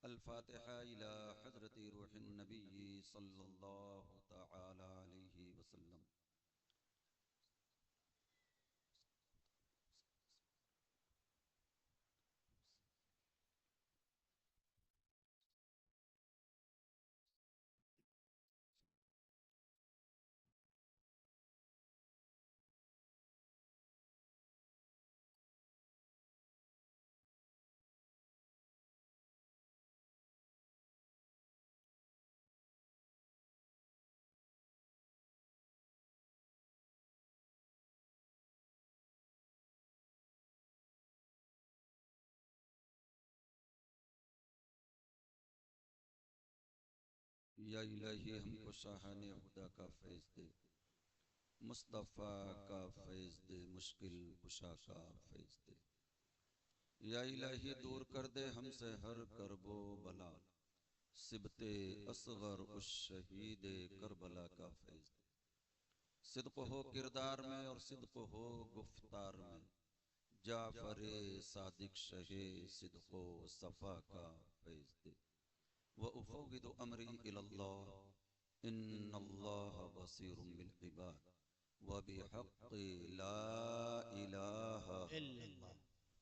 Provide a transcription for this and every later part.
الفاتحة إلى حضرة روح النبي صلى الله تعالى عليه وسلم. یا الہی ہم کو شاہان خدا کا فیض دے، مصطفیٰ کا فیض دے، مشکل کشا کا فیض دے. یا الہی دور کر دے ہم سے ہر کرب و بلا، سبت اصغر اس شہید کربلا کا فیض دے. صدق ہو کردار میں اور صدق ہو گفتار میں، جعفر صادق شہ صدق و صفا کا فیض دے. وَأُفَوِّضُ أَمْرِي إِلَى اللَّهِ إِنَّ اللَّهَ بَصِيرٌ بِالْعِبَادِ وَبِحَقِّ لَا إِلَهَ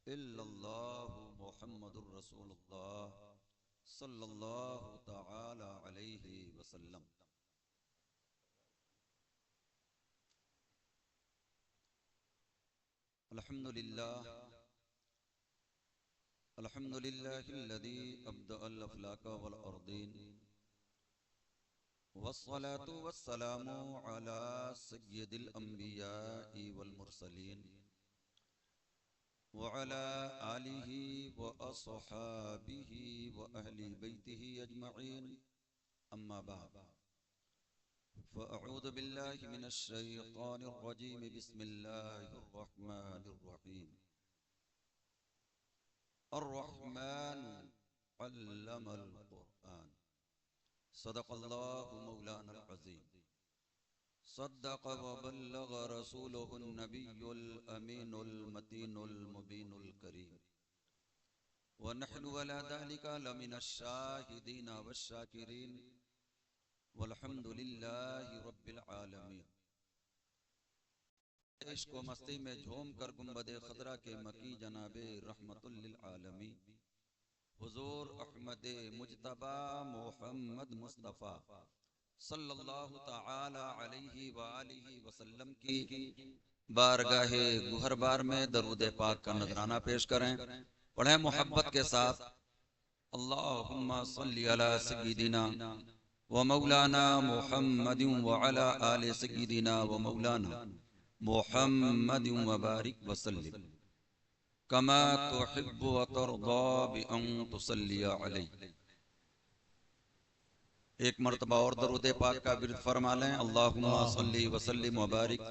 إِلَّا اللَّهُ مُحَمَّدٌ رَّسُولُ اللَّهِ صلی اللہ تعالی علیہ وسلم. الحمد للہ الذی ابدأ الافلاک والارضین، والصلاة والسلام على سید الانبیاء والمرسلین، وعلى آلہ واصحابہ واہل بیتہ اجمعین. اما بعد، فاعوذ باللہ من الشیطان الرجیم. بسم اللہ الرحمن الرحیم. الرحمن علم القرآن. صدق اللہ مولانا العظیم. صدق وبلغ رسوله النبی الامین المتین المبین الکریم. ونحن على ذلك لمن الشاہدین والشاکرین، والحمد للہ رب العالمین. عشق و مستی میں جھوم کر گنبد خضرا کے مکی جناب رحمت للعالمین حضور احمد مجتبی محمد مصطفیٰ صلی اللہ تعالی علیہ وآلہ وسلم کی بارگاہ گہربار میں درود پاک کا نذرانہ پیش کریں. پڑھیں محبت کے ساتھ: اللہم صلی علی سیدنا و مولانا محمد وعلی آل سیدنا و مولانا محمد وبارک وسلم کما تحب وترضى بأن تصلی علی. ایک مرتبہ اور درود پاک کا ورد فرما لیں: اللہم صلی وسلم وبارک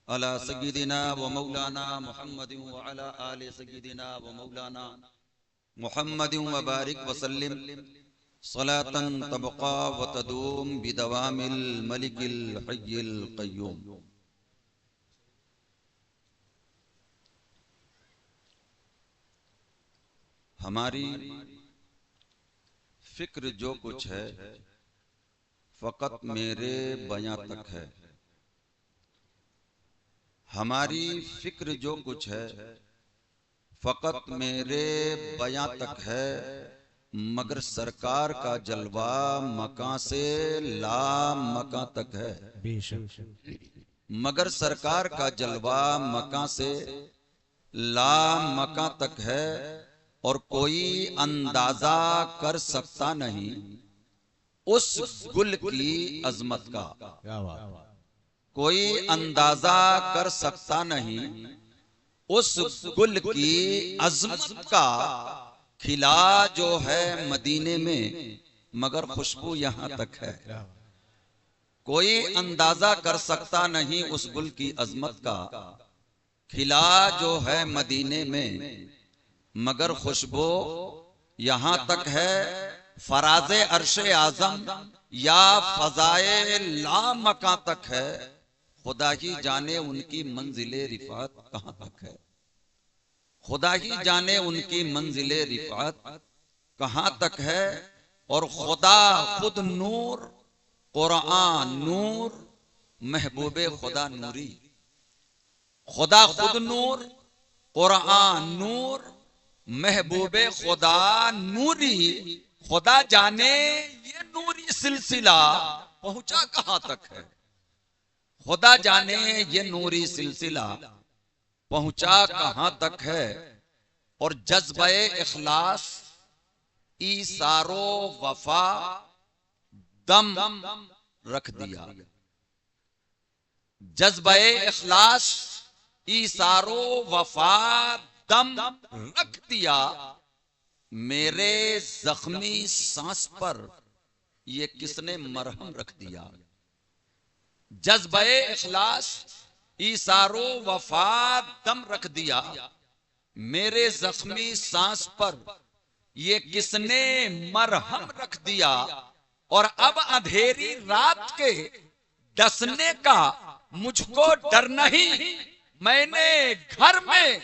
علی سیدنا و مولانا محمد وعلی آل سیدنا و مولانا محمد وبارک وسلم صلاة تبقى وتدوم بدوام الملك الحي القيوم. ہماری فکر جو کچھ ہے فقط میرے بیاں تک ہے. ہماری فکر جو کچھ ہے فقط میرے بیاں تک ہے، مگر سرکار کا جلوہ مکاں سے لا مکاں تک ہے. مگر سرکار کا جلوہ مکاں سے لا مکاں تک ہے، اور کوئی اندازہ کر سکتا نہیں اس گل کی عظمت کا. کوئی اندازہ کر سکتا نہیں اس گل کی عظمت کا. کھلا جو ہے مدینے میں مگر خوشبو یہاں تک ہے. کوئی اندازہ کر سکتا نہیں اس گل کی عظمت کا. کھلا جو ہے مدینے میں مگر خوشبو یہاں تک ہے. فراز عرش اعظم یا فضائے لا مکاں تک ہے. خدا ہی جانے ان کی منزل رفعت کہاں تک ہے. خدا ہی جانے ان کی منزل رفعت کہاں تک ہے، اور خدا خود نور، قرآن نور، محبوب خدا نوری. خدا خود نور، قرآن نور، محبوب خدا نوری. خدا جانے یہ نوری سلسلہ پہنچا کہاں تک ہے. خدا جانے یہ نوری سلسلہ پہنچا کہاں تک ہے، اور جذبہ اخلاص ایثار و وفا دم رکھ دیا. جذبہ اخلاص ایثار و وفا دم رکھ دیا. میرے زخمی سانس پر یہ کس نے مرہم رکھ دیا. جذبہ اخلاص ایثار و وفا دم رکھ دیا. میرے زخمی سانس پر یہ کس نے مرہم رکھ دیا. اور اب اندھیری رات کے ڈسنے کا مجھ کو ڈر نہیں. میں نے گھر میں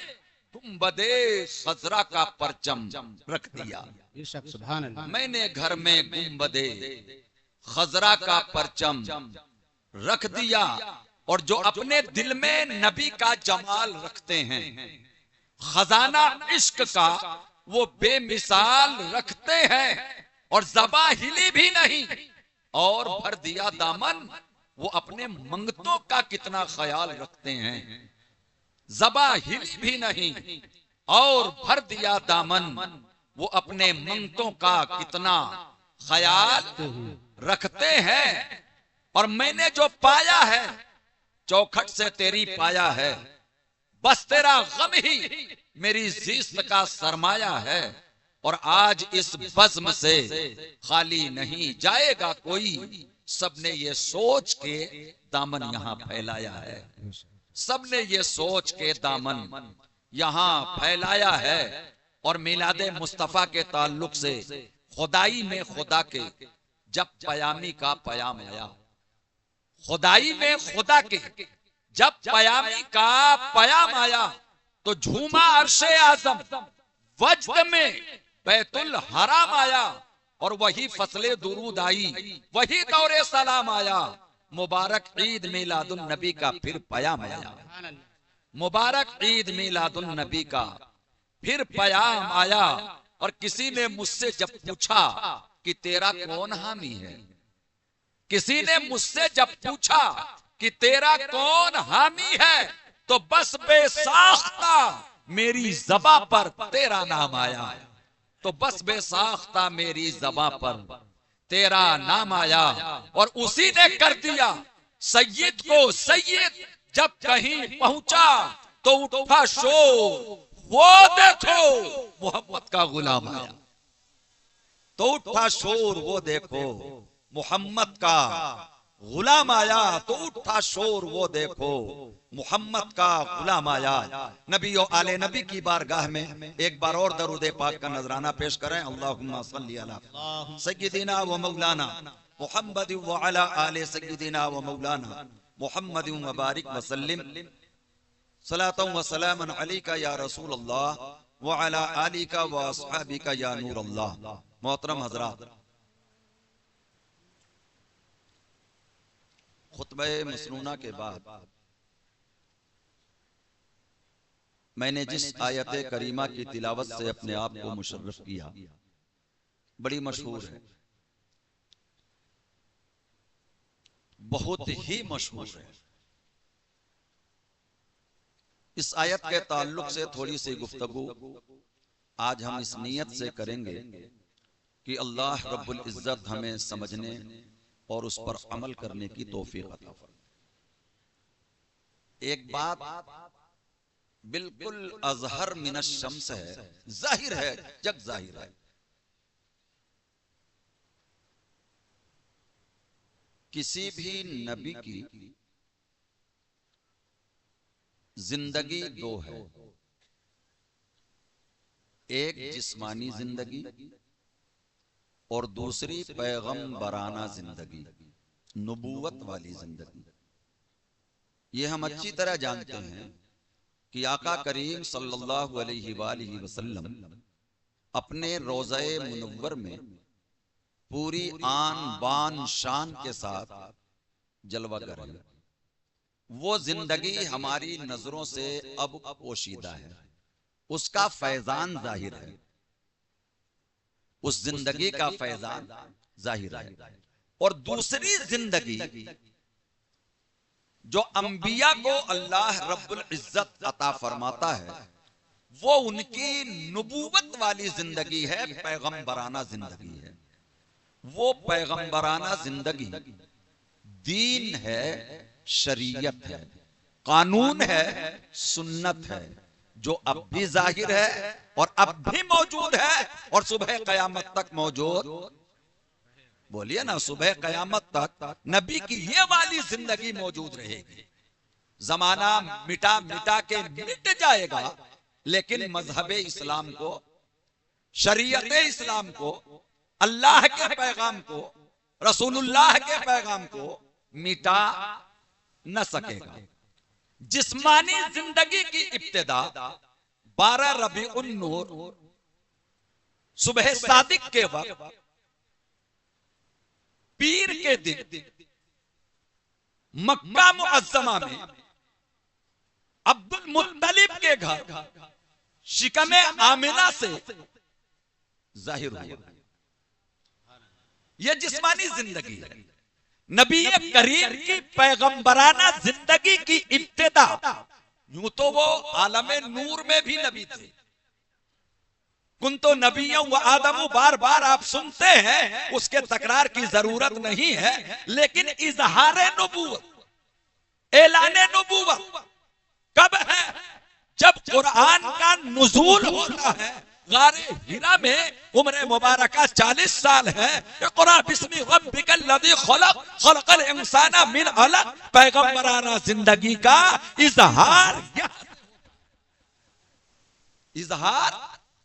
گنبدِ خضرا کا پرچم رکھ دیا. سبحان اللہ. میں نے گھر میں گنبدِ خضرا کا پرچم رکھ دیا. اور جو اپنے دل میں نبی کا جمال رکھتے ہیں، خزانہ عشق کا وہ بے مثال رکھتے ہیں، اور زباں ہلی بھی نہیں. اور بھر دیا دامن، وہ اپنے منگتوں کا کتنا خیال رکھتے ہیں. زباں ہلی بھی نہیں، اور بھر دیا دامن، وہ اپنے منگتوں کا کتنا خیال رکھتے ہیں. اور میں نے جو پایا ہے چوکھٹ سے تیری پایا ہے، بس تیرا غم ہی میری زیست کا سرمایہ ہے. اور آج اس بزم سے خالی نہیں جائے گا کوئی. سب نے یہ سوچ کے دامن یہاں پھیلایا ہے. سب نے یہ سوچ کے دامن یہاں پھیلایا ہے. اور میلاد مصطفیٰ کے تعلق سے خدائی میں خدا کے جب پیامی کا پیام آیا، خدائی میں خدا کے جب پیامی کا پیام آیا، تو جھوما عرش اعظم، وجد میں بیت الحرام آیا. اور وہی فصل درود آئی، وہی دور سلام آیا. مبارک عید میلاد النبی کا پھر پیام آیا. مبارک عید میلاد النبی کا پھر پیام آیا. اور کسی نے مجھ سے جب پوچھا کہ تیرا کون حامی ہے، کسی نے مجھ سے جب پوچھا کہ تیرا کون حامی ہے، تو بس بے ساختہ میری زباں پر تیرا نام آیا. تو بس بے ساختہ میری زباں پر تیرا نام آیا. اور اسی نے کر دیا سید کو سید. جب کہیں پہنچا تو اٹھا شور، وہ دیکھو محمد کا غلام آیا. تو اٹھا شور، وہ دیکھو محمد کا غلام آیا. تو اٹھا شور، وہ دیکھو محمد کا غلام آیا. نبی و آل نبی کی بارگاہ میں ایک بار اور درود پاک کا نذرانہ پیش کریں. اللہم صلی علی سیدنا و مولانا محمد و علی آل سیدنا و مولانا محمد و بارک وسلم. صلاۃ و سلام علیک یا رسول اللہ و علی آلک و اصحابک یا نور اللہ. محترم حضرات، خطبہ مسنونہ کے بعد میں نے جس آیت کریمہ کی تلاوت سے اپنے آپ کو مشرف کیا، بڑی مشہور ہے، بہت ہی مشہور ہے. اس آیت کے تعلق سے تھوڑی سی گفتگو آج ہم اس نیت سے کریں گے کہ اللہ رب العزت ہمیں سمجھنے اور اس پر عمل کرنے کی توفیق عطا فرمائے. ایک بات بالکل اظہر من الشمس ہے، ظاہر ہے، جگ ظاہر ہے. کسی بھی نبی کی زندگی دو ہے، ایک جسمانی زندگی اور دوسری پیغمبرانہ زندگی، نبوت والی زندگی. یہ ہم اچھی طرح جانتے ہیں کہ آقا کریم صلی اللہ علیہ وآلہ وسلم اپنے روضہ منور میں پوری آن بان شان کے ساتھ جلوہ گر ہے. وہ زندگی ہماری نظروں سے اب پوشیدہ ہے، اس کا فیضان ظاہر ہے، اس زندگی کا فیضان ظاہر ہے. اور دوسری زندگی جو انبیاء کو اللہ رب العزت عطا فرماتا ہے وہ ان کی نبوت والی زندگی ہے، پیغمبرانہ زندگی ہے. وہ پیغمبرانہ زندگی دین ہے، شریعت ہے، قانون ہے، سنت ہے، جو اب بھی ظاہر ہے اور اب بھی موجود ہے اور صبح قیامت تک موجود. بولیے نا، صبح قیامت تک نبی کی یہ والی زندگی موجود رہے گی. زمانہ مٹا مٹا کے مٹ جائے گا، لیکن مذہب اسلام کو، شریعت اسلام کو، اللہ کے پیغام کو، رسول اللہ کے پیغام کو مٹا نہ سکے گا. جسمانی زندگی کی ابتدا 12 ربیع النور صبح صادق کے وقت پیر کے دن مکہ معظمہ میں عبد المطلب کے گھر شکم آمنہ سے ظاہر ہوا. یہ جسمانی زندگی ہے. نبی کریم کی پیغمبرانہ زندگی کی ابتدا، یوں تو وہ عالم نور میں بھی نبی تھے. کنتو نبیوں و آدم، بار بار آپ سنتے ہیں، اس کے تکرار کی ضرورت نہیں ہے. لیکن اظہار نبوت، اعلان نبوت کب ہے؟ جب قرآن کا نزول ہوتا ہے. غار ہرا میں عمر مبارکہ 40 سال ہے. اقرا بسم ربک الذی خلق خلق الانسان من علق. پیغمبرانہ زندگی کا اظہار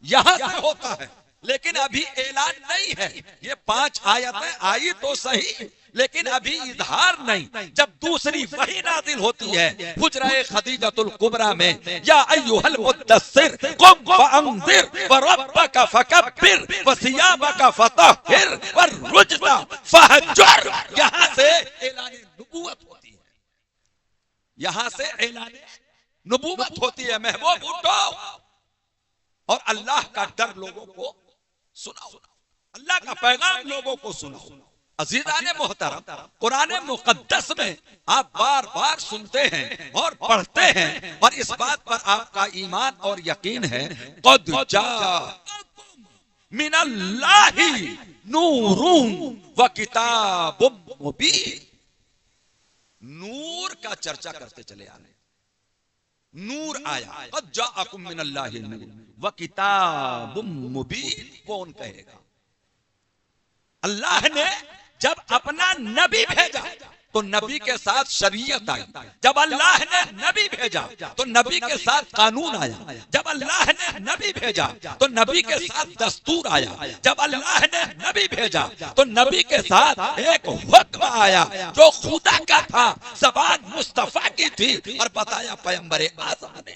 یہاں سے ہوتا ہے، لیکن ابھی اعلان نہیں ہے. یہ 5 آیتیں آئی تو صحیح، لیکن ابھی اظہار نہیں. جب دوسری وحی نازل ہوتی ہے حجرہ خدیجۃ الکبریٰ میں، یا ایھا المدثر قم فانذر وربک فکبر وثیابک فطہر والرجز فہجر، یہاں سے اعلان نبوت ہوتی ہے. یہاں سے اعلان نبوت ہوتی ہے. محبوب اٹھو اور اللہ کا ڈر لوگوں کو سناؤ، اللہ کا پیغام لوگوں کو سناؤ. عزیزان محترم، قرآن مقدس میں آپ بار بار سنتے ہیں اور پڑھتے ہیں، اور اس بات پر آپ کا ایمان اور یقین ہے، قد جاءکم من اللہ نور و کتاب مبین. نور کا چرچا کرتے چلے آ رہے ہیں. نور آیا، قد جاءکم من اللہ نور و کتاب مبین. کون کہے گا؟ اللہ نے جب اپنا نبی بھیجا تو نبی کے ساتھ شریعت آئی. جب اللہ نے نبی بھیجا تو نبی کے ساتھ قانون آیا. جب اللہ نے نبی بھیجا تو نبی کے ساتھ دستور آیا. جب اللہ نے نبی بھیجا تو نبی کے ساتھ ایک حکم آیا جو خدا کا تھا، زبان مصطفیٰ کی تھی، اور بتایا پیغمبر اعظم نے.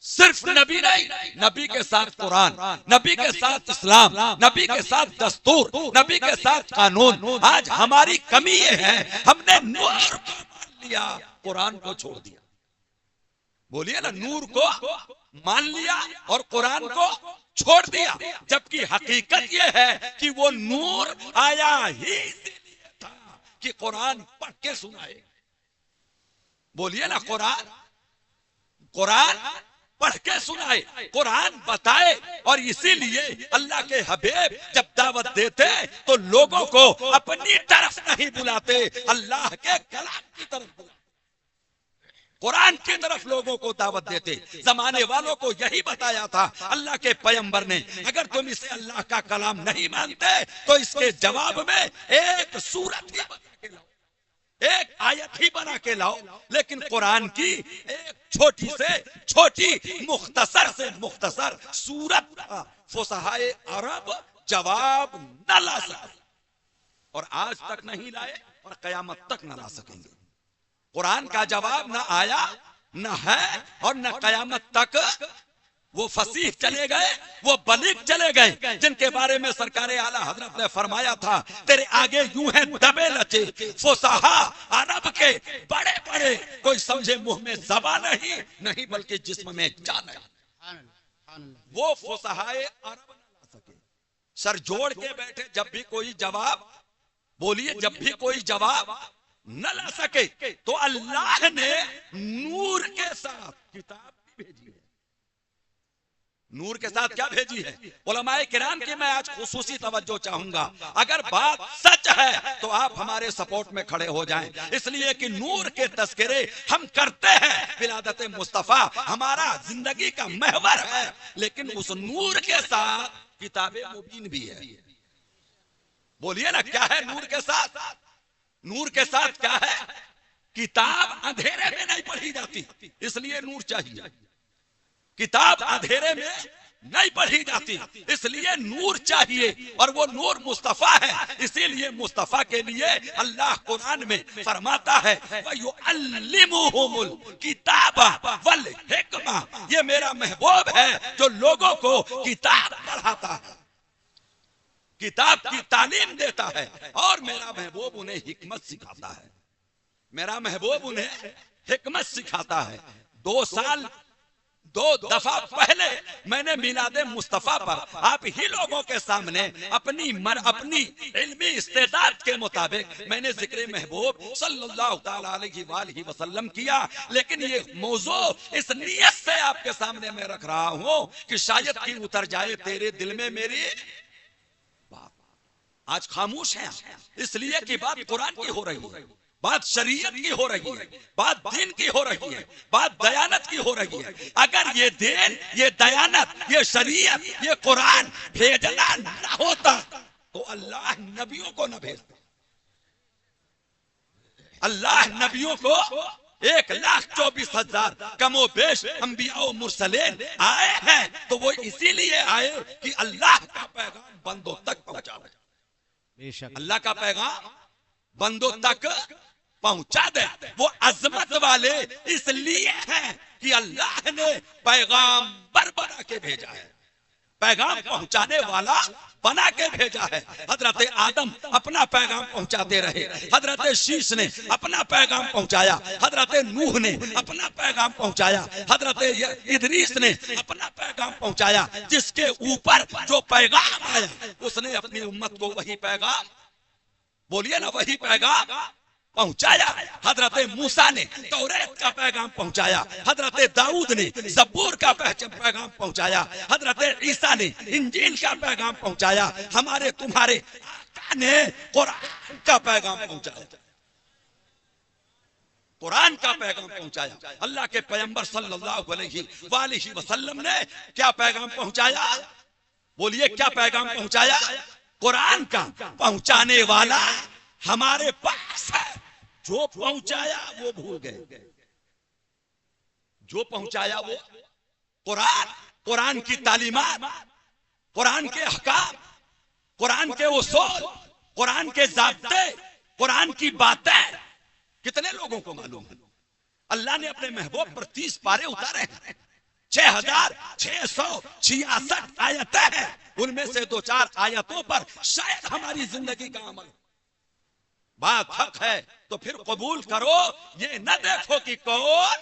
صرف نبی نہیں، نبی کے ساتھ قرآن، نبی کے ساتھ اسلام، نبی کے ساتھ دستور، نبی کے ساتھ قانون. آج ہماری کمی یہ ہے، ہم نے نور کو مان لیا، قرآن کو چھوڑ دیا. بولیے نا، نور کو مان لیا اور قرآن کو چھوڑ دیا. جبکہ حقیقت یہ ہے کہ وہ نور آیا ہی اسی لیے تھا کہ قرآن پڑھ کے سنائے. بولیے نا، قرآن پڑھ کے سنائے، قرآن بتائے. اور اسی لیے اللہ کے حبیب جب دعوت دیتے تو لوگوں کو اپنی طرف نہیں بلاتے، اللہ کے کلام کی طرف بلاتے، قرآن کی طرف لوگوں کو دعوت دیتے. زمانے والوں کو یہی بتایا تھا اللہ کے پیغمبر نے، اگر تم اسے اللہ کا کلام نہیں مانتے تو اس کے جواب میں ایک سورت ہی بنا کے لاؤ، ایک آیت ہی بنا کے لاؤ. لیکن قرآن کی ایک چھوٹی سے چھوٹی، مختصر سے مختصر سورت فصحائے عرب جواب نہ لا سکے، اور آج تک نہیں لائے اور قیامت تک نہ لا سکیں گے. قرآن کا جواب نہ آیا نہ ہے اور نہ قیامت تک وہ فصیح چلے گئے، وہ بلیغ چلے گئے جن کے بارے میں سرکار اعلیٰ حضرت نے فرمایا تھا تیرے آگے یوں ہیں دبے لچے فصحا عرب کے بڑے بڑے، کوئی سمجھے منہ میں زبان نہیں بلکہ جسم میں جان ہے۔ وہ فصحائے عرب نہ لا سکے، سر جوڑ کے بیٹھے جب بھی کوئی جواب بولیے، جب بھی کوئی جواب نہ لا سکے تو اللہ نے نور کے ساتھ کتاب بھی بھیجی ہے۔ نور کے ساتھ کیا بھیجی ہے؟ علماء کرام کی میں آج خصوصی توجہ چاہوں گا، اگر بات سچ ہے تو آپ ہمارے سپورٹ میں کھڑے ہو جائیں، اس لیے کہ نور کے تذکرے ہم کرتے ہیں، ولادت مصطفیٰ ہمارا زندگی کا محور ہے، لیکن اس نور کے ساتھ کتاب مبین بھی ہے۔ بولیے نا کیا ہے نور کے ساتھ؟ نور کے ساتھ کیا ہے؟ کتاب اندھیرے میں نہیں پڑھی جاتی، اس لیے نور چاہیے۔ کتاب اندھیرے میں نہیں پڑھی جاتی، اس لیے نور چاہیے، اور وہ نور مصطفیٰ ہے۔ اسی لیے مصطفیٰ کے لیے اللہ قرآن میں فرماتا ہے وَيُعَلِّمُهُمُ الْكِتَابَ وَالْحِکْمَةَ، یہ میرا محبوب ہے جو لوگوں کو کتاب پڑھاتا ہے، کتاب کی تعلیم دیتا ہے، اور میرا محبوب انہیں حکمت سکھاتا ہے، میرا محبوب انہیں حکمت سکھاتا ہے۔ 2 دفعہ پہلے میں نے میلاد مصطفیٰ پر آپ ہی لوگوں کے سامنے اپنی علمی استعداد کے مطابق میں نے ذکر محبوب صلی اللہ تعالی علیہ وآلہ وسلم کیا، لیکن یہ موضوع اس نیت سے آپ کے سامنے میں رکھ رہا ہوں کہ شاید کہ اتر جائے تیرے دل میں میری بات۔ آج خاموش ہیں اس لیے کہ بات قرآن کی ہو رہی ہے، بات شریعت کی ہو رہی ہے، بات دین کی ہو رہی ہے، بات دیانت کی ہو رہی ہے۔ اگر یہ دین، یہ دیانت، یہ شریعت، یہ قرآن بھیجنا نہ ہوتا تو اللہ نبیوں کو نہ بھیجتا۔ اللہ نبیوں کو 1,24,000 کم و بیش انبیاء و مرسلین آئے ہیں، تو وہ اسی لیے آئے کہ اللہ کا پیغام بندوں تک پہنچا دے، اللہ کا پیغام بندوں تک پہنچا دے۔ وہ عظمت والے اس لیے ہیں کہ اللہ نے پیغامبر بنا کے بھیجا ہے، پیغام پہنچانے والا بنا کے بھیجا ہے۔ حضرت آدم اپنا پیغام پہنچاتے رہے، حضرت شیش نے اپنا پیغام پہنچایا، حضرت نوح نے اپنا پیغام پہنچایا، حضرت ادریس نے اپنا پیغام پہنچایا۔ جس کے اوپر جو پیغام آیا اس نے اپنی امت کو وہی پیغام، بولیے نا وہی پیغام پہنچایا۔ حضرت موسیٰ نے توریت کا پیغام پہنچایا، حضرت داؤد نے زبور کا پیغام پہنچایا، حضرت عیسیٰ نے انجیل کا پیغام پہنچایا، ہمارے تمہارے آقا نے قرآن کا پیغام پہنچایا، قرآن کا پیغام پہنچایا۔ اللہ کے پیغمبر صلی اللہ علیہ وآلہ وسلم نے کیا پیغام پہنچایا؟ بولیے کیا پیغام پہنچایا؟ قرآن کا پہنچانے والا ہمارے پاس ہے، جو پہنچایا وہ بھول گئے، جو پہنچایا وہ قرآن کی تعلیمات، قرآن کے احکام، قرآن کے اصول، قرآن کے ضابطے، قرآن کی باتیں کتنے لوگوں کو معلوم ہے؟ اللہ نے اپنے محبوب پر 30 پارے اتارے ہیں، 6,666 آیتیں ہیں، ان میں سے 2-4 آیتوں پر شاید ہماری زندگی کا عمل۔ بات حق ہے تو پھر قبول کرو، یہ نہ دیکھو کہ کون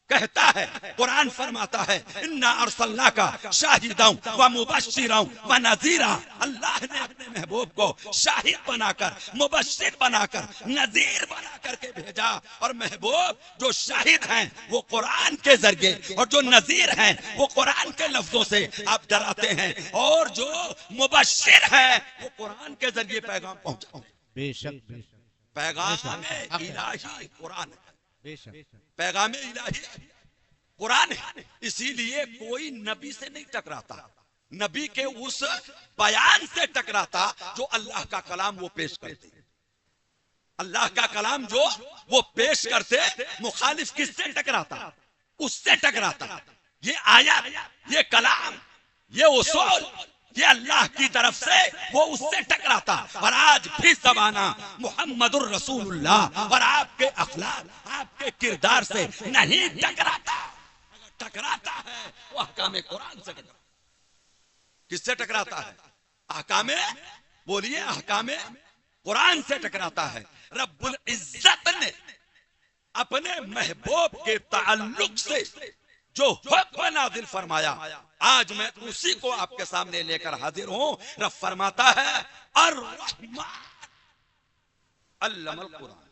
کہتا ہے۔ قرآن فرماتا ہے اِنَّا أَرْسَلْنَاكَ شَاهِدًا وَمُبَشِّرًا وَنَذِيرًا، اللہ نے اپنے محبوب کو شاہد بنا کر، مبشر بنا کر، نذیر بنا کر کے بھیجا۔ اور محبوب جو شاہد ہیں وہ قرآن کے ذریعے، اور جو نذیر ہیں وہ قرآن کے لفظوں سے آپ ڈراتے ہیں، اور جو مبشر ہیں وہ قرآن کے ذریعے پیغام پہنچاتے ہیں۔ بے شک پیغام الہی قرآن ہے، پیغام الہی قرآن ہے۔ اسی لیے کوئی نبی سے نہیں ٹکراتا، نبی کے اس بیان سے ٹکراتا جو اللہ کا کلام وہ پیش کرتے، اللہ کا کلام جو وہ پیش کرتے، مخالف کس سے ٹکراتا؟ اس سے ٹکراتا۔ یہ آیت، یہ کلام، یہ اصول یہ اللہ کی طرف سے وہ اس سے ٹکراتا. اور آج بھی زمانہ محمد الرسول اللہ اور آپ کے اخلاق آپ کے کردار سے نہیں ٹکراتا. ٹکراتا ہے وہ احکام قرآن سے. کس سے ٹکراتا ہے؟ احکام، بولیے، احکام قرآن سے ٹکراتا ہے. رب العزت نے اپنے محبوب کے تعلق سے جو حکم نازل فرمایا، آج میں اسی کو آپ کے سامنے لے کر حاضر ہوں. رب فرماتا ہے الرحمن علم القرآن.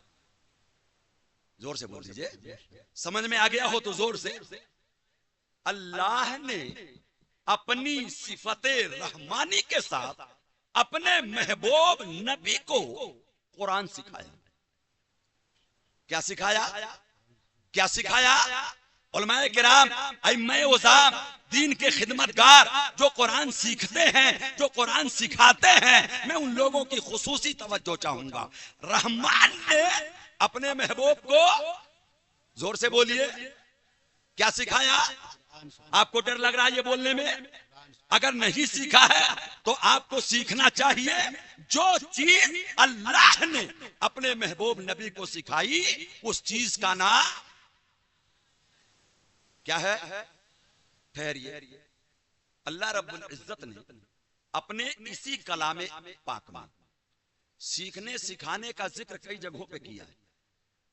زور سے بول دیجئے، سمجھ میں آ گیا ہو تو زور سے. اللہ نے اپنی صفت رحمانی کے ساتھ اپنے محبوب نبی کو قرآن سکھایا. کیا سکھایا؟ کیا سکھایا؟ علماء کرام، ائمہ اعظام، دین کے خدمتگار جو قرآن سیکھتے ہیں، جو قرآن سکھاتے ہیں، میں ان لوگوں کی خصوصی توجہ چاہوں گا. رحمان نے اپنے محبوب کو، زور سے بولیے، کیا سکھایا؟ آپ کو ڈر لگ رہا ہے یہ بولنے میں؟ اگر نہیں سیکھا ہے تو آپ کو سیکھنا چاہیے. جو چیز اللہ نے اپنے محبوب نبی کو سکھائی اس چیز کا نام کیا ہے؟ ٹھہریے. اللہ رب العزت نے اپنے اسی کلام پاک میں سیکھنے سکھانے کا ذکر کئی جگہوں پہ کیا ہے.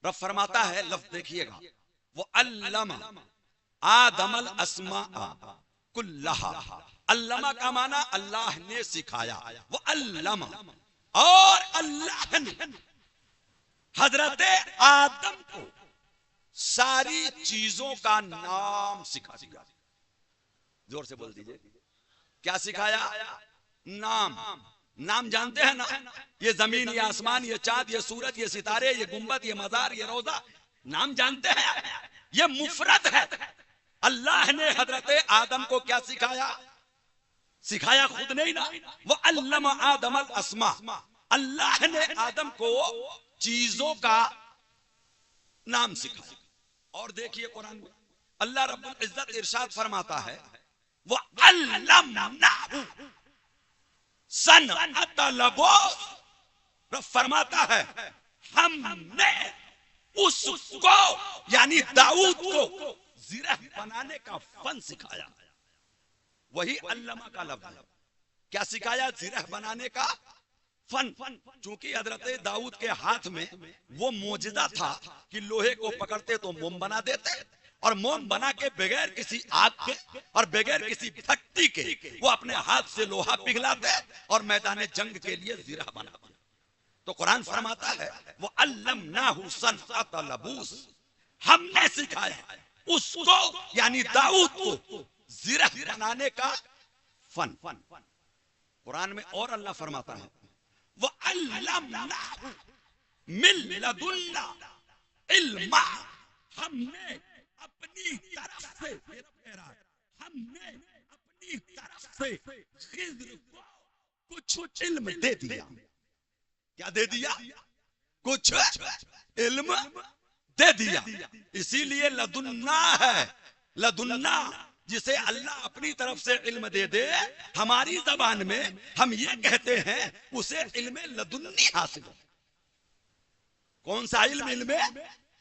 رب فرماتا ہے، لفظ دیکھیے گا، وہ علم آدم الاسماء کلہا. علمہ کا معنی اللہ نے سکھایا. وہ علم، اور اللہ نے حضرت آدم کو ساری چیزوں کا نام سکھا دیا. زور سے بول دیجئے، کیا سکھایا؟ نام. نام جانتے ہیں نا؟ یہ زمین، یہ آسمان، یہ چاند، یہ سورج، یہ ستارے، یہ گنبد، یہ مزار، یہ روضہ، نام جانتے ہیں؟ یہ مفرد ہے. اللہ نے حضرت آدم کو کیا سکھایا؟ سکھایا خود نہیں نا. وہ علم آدم الاسماء، اللہ نے آدم کو چیزوں کا نام سکھایا. اور دیکھیے قرآن میں اللہ رب العزت ارشاد فرماتا ہے، وہ علمناہ صنعت لبوس. رب فرماتا ہے ہم نے اس کو یعنی داؤد کو زرہ بنانے کا فن سکھایا. وہی علمہ کا لفظ ہے. کیا سکھایا؟ زرہ بنانے کا فن. چونکہ حضرت داؤد کے ہاتھ میں وہ معجزہ تھا کہ لوہے کو پکڑتے تو موم بنا دیتے، اور موم بنا کے بغیر کسی آگ کے اور بغیر کسی پھٹی کے وہ اپنے ہاتھ سے لوہا پگھلاتے اور میدان جنگ کے لیے زرہ بناتے. تو قرآن فرماتا ہے وہ علمناہ صنعت لبوس، ہم نے سکھایا اس کو یعنی داؤد کو زرہ بنانے کا فن. قرآن میں اور اللہ فرماتا ہے وہ علمناہ من لدنا علما، ہم نے اپنی طرف سے خضر کو کچھ علم دے دیا. کیا دے دیا؟ کچھ علم دے دیا. اسی لیے لدنا ہے. لدنا جسے اللہ اپنی طرف سے علم دے دے، ہماری زبان میں ہم یہ کہتے ہیں اسے علم لدنی حاصل ہے. کون سا علم؟ علم،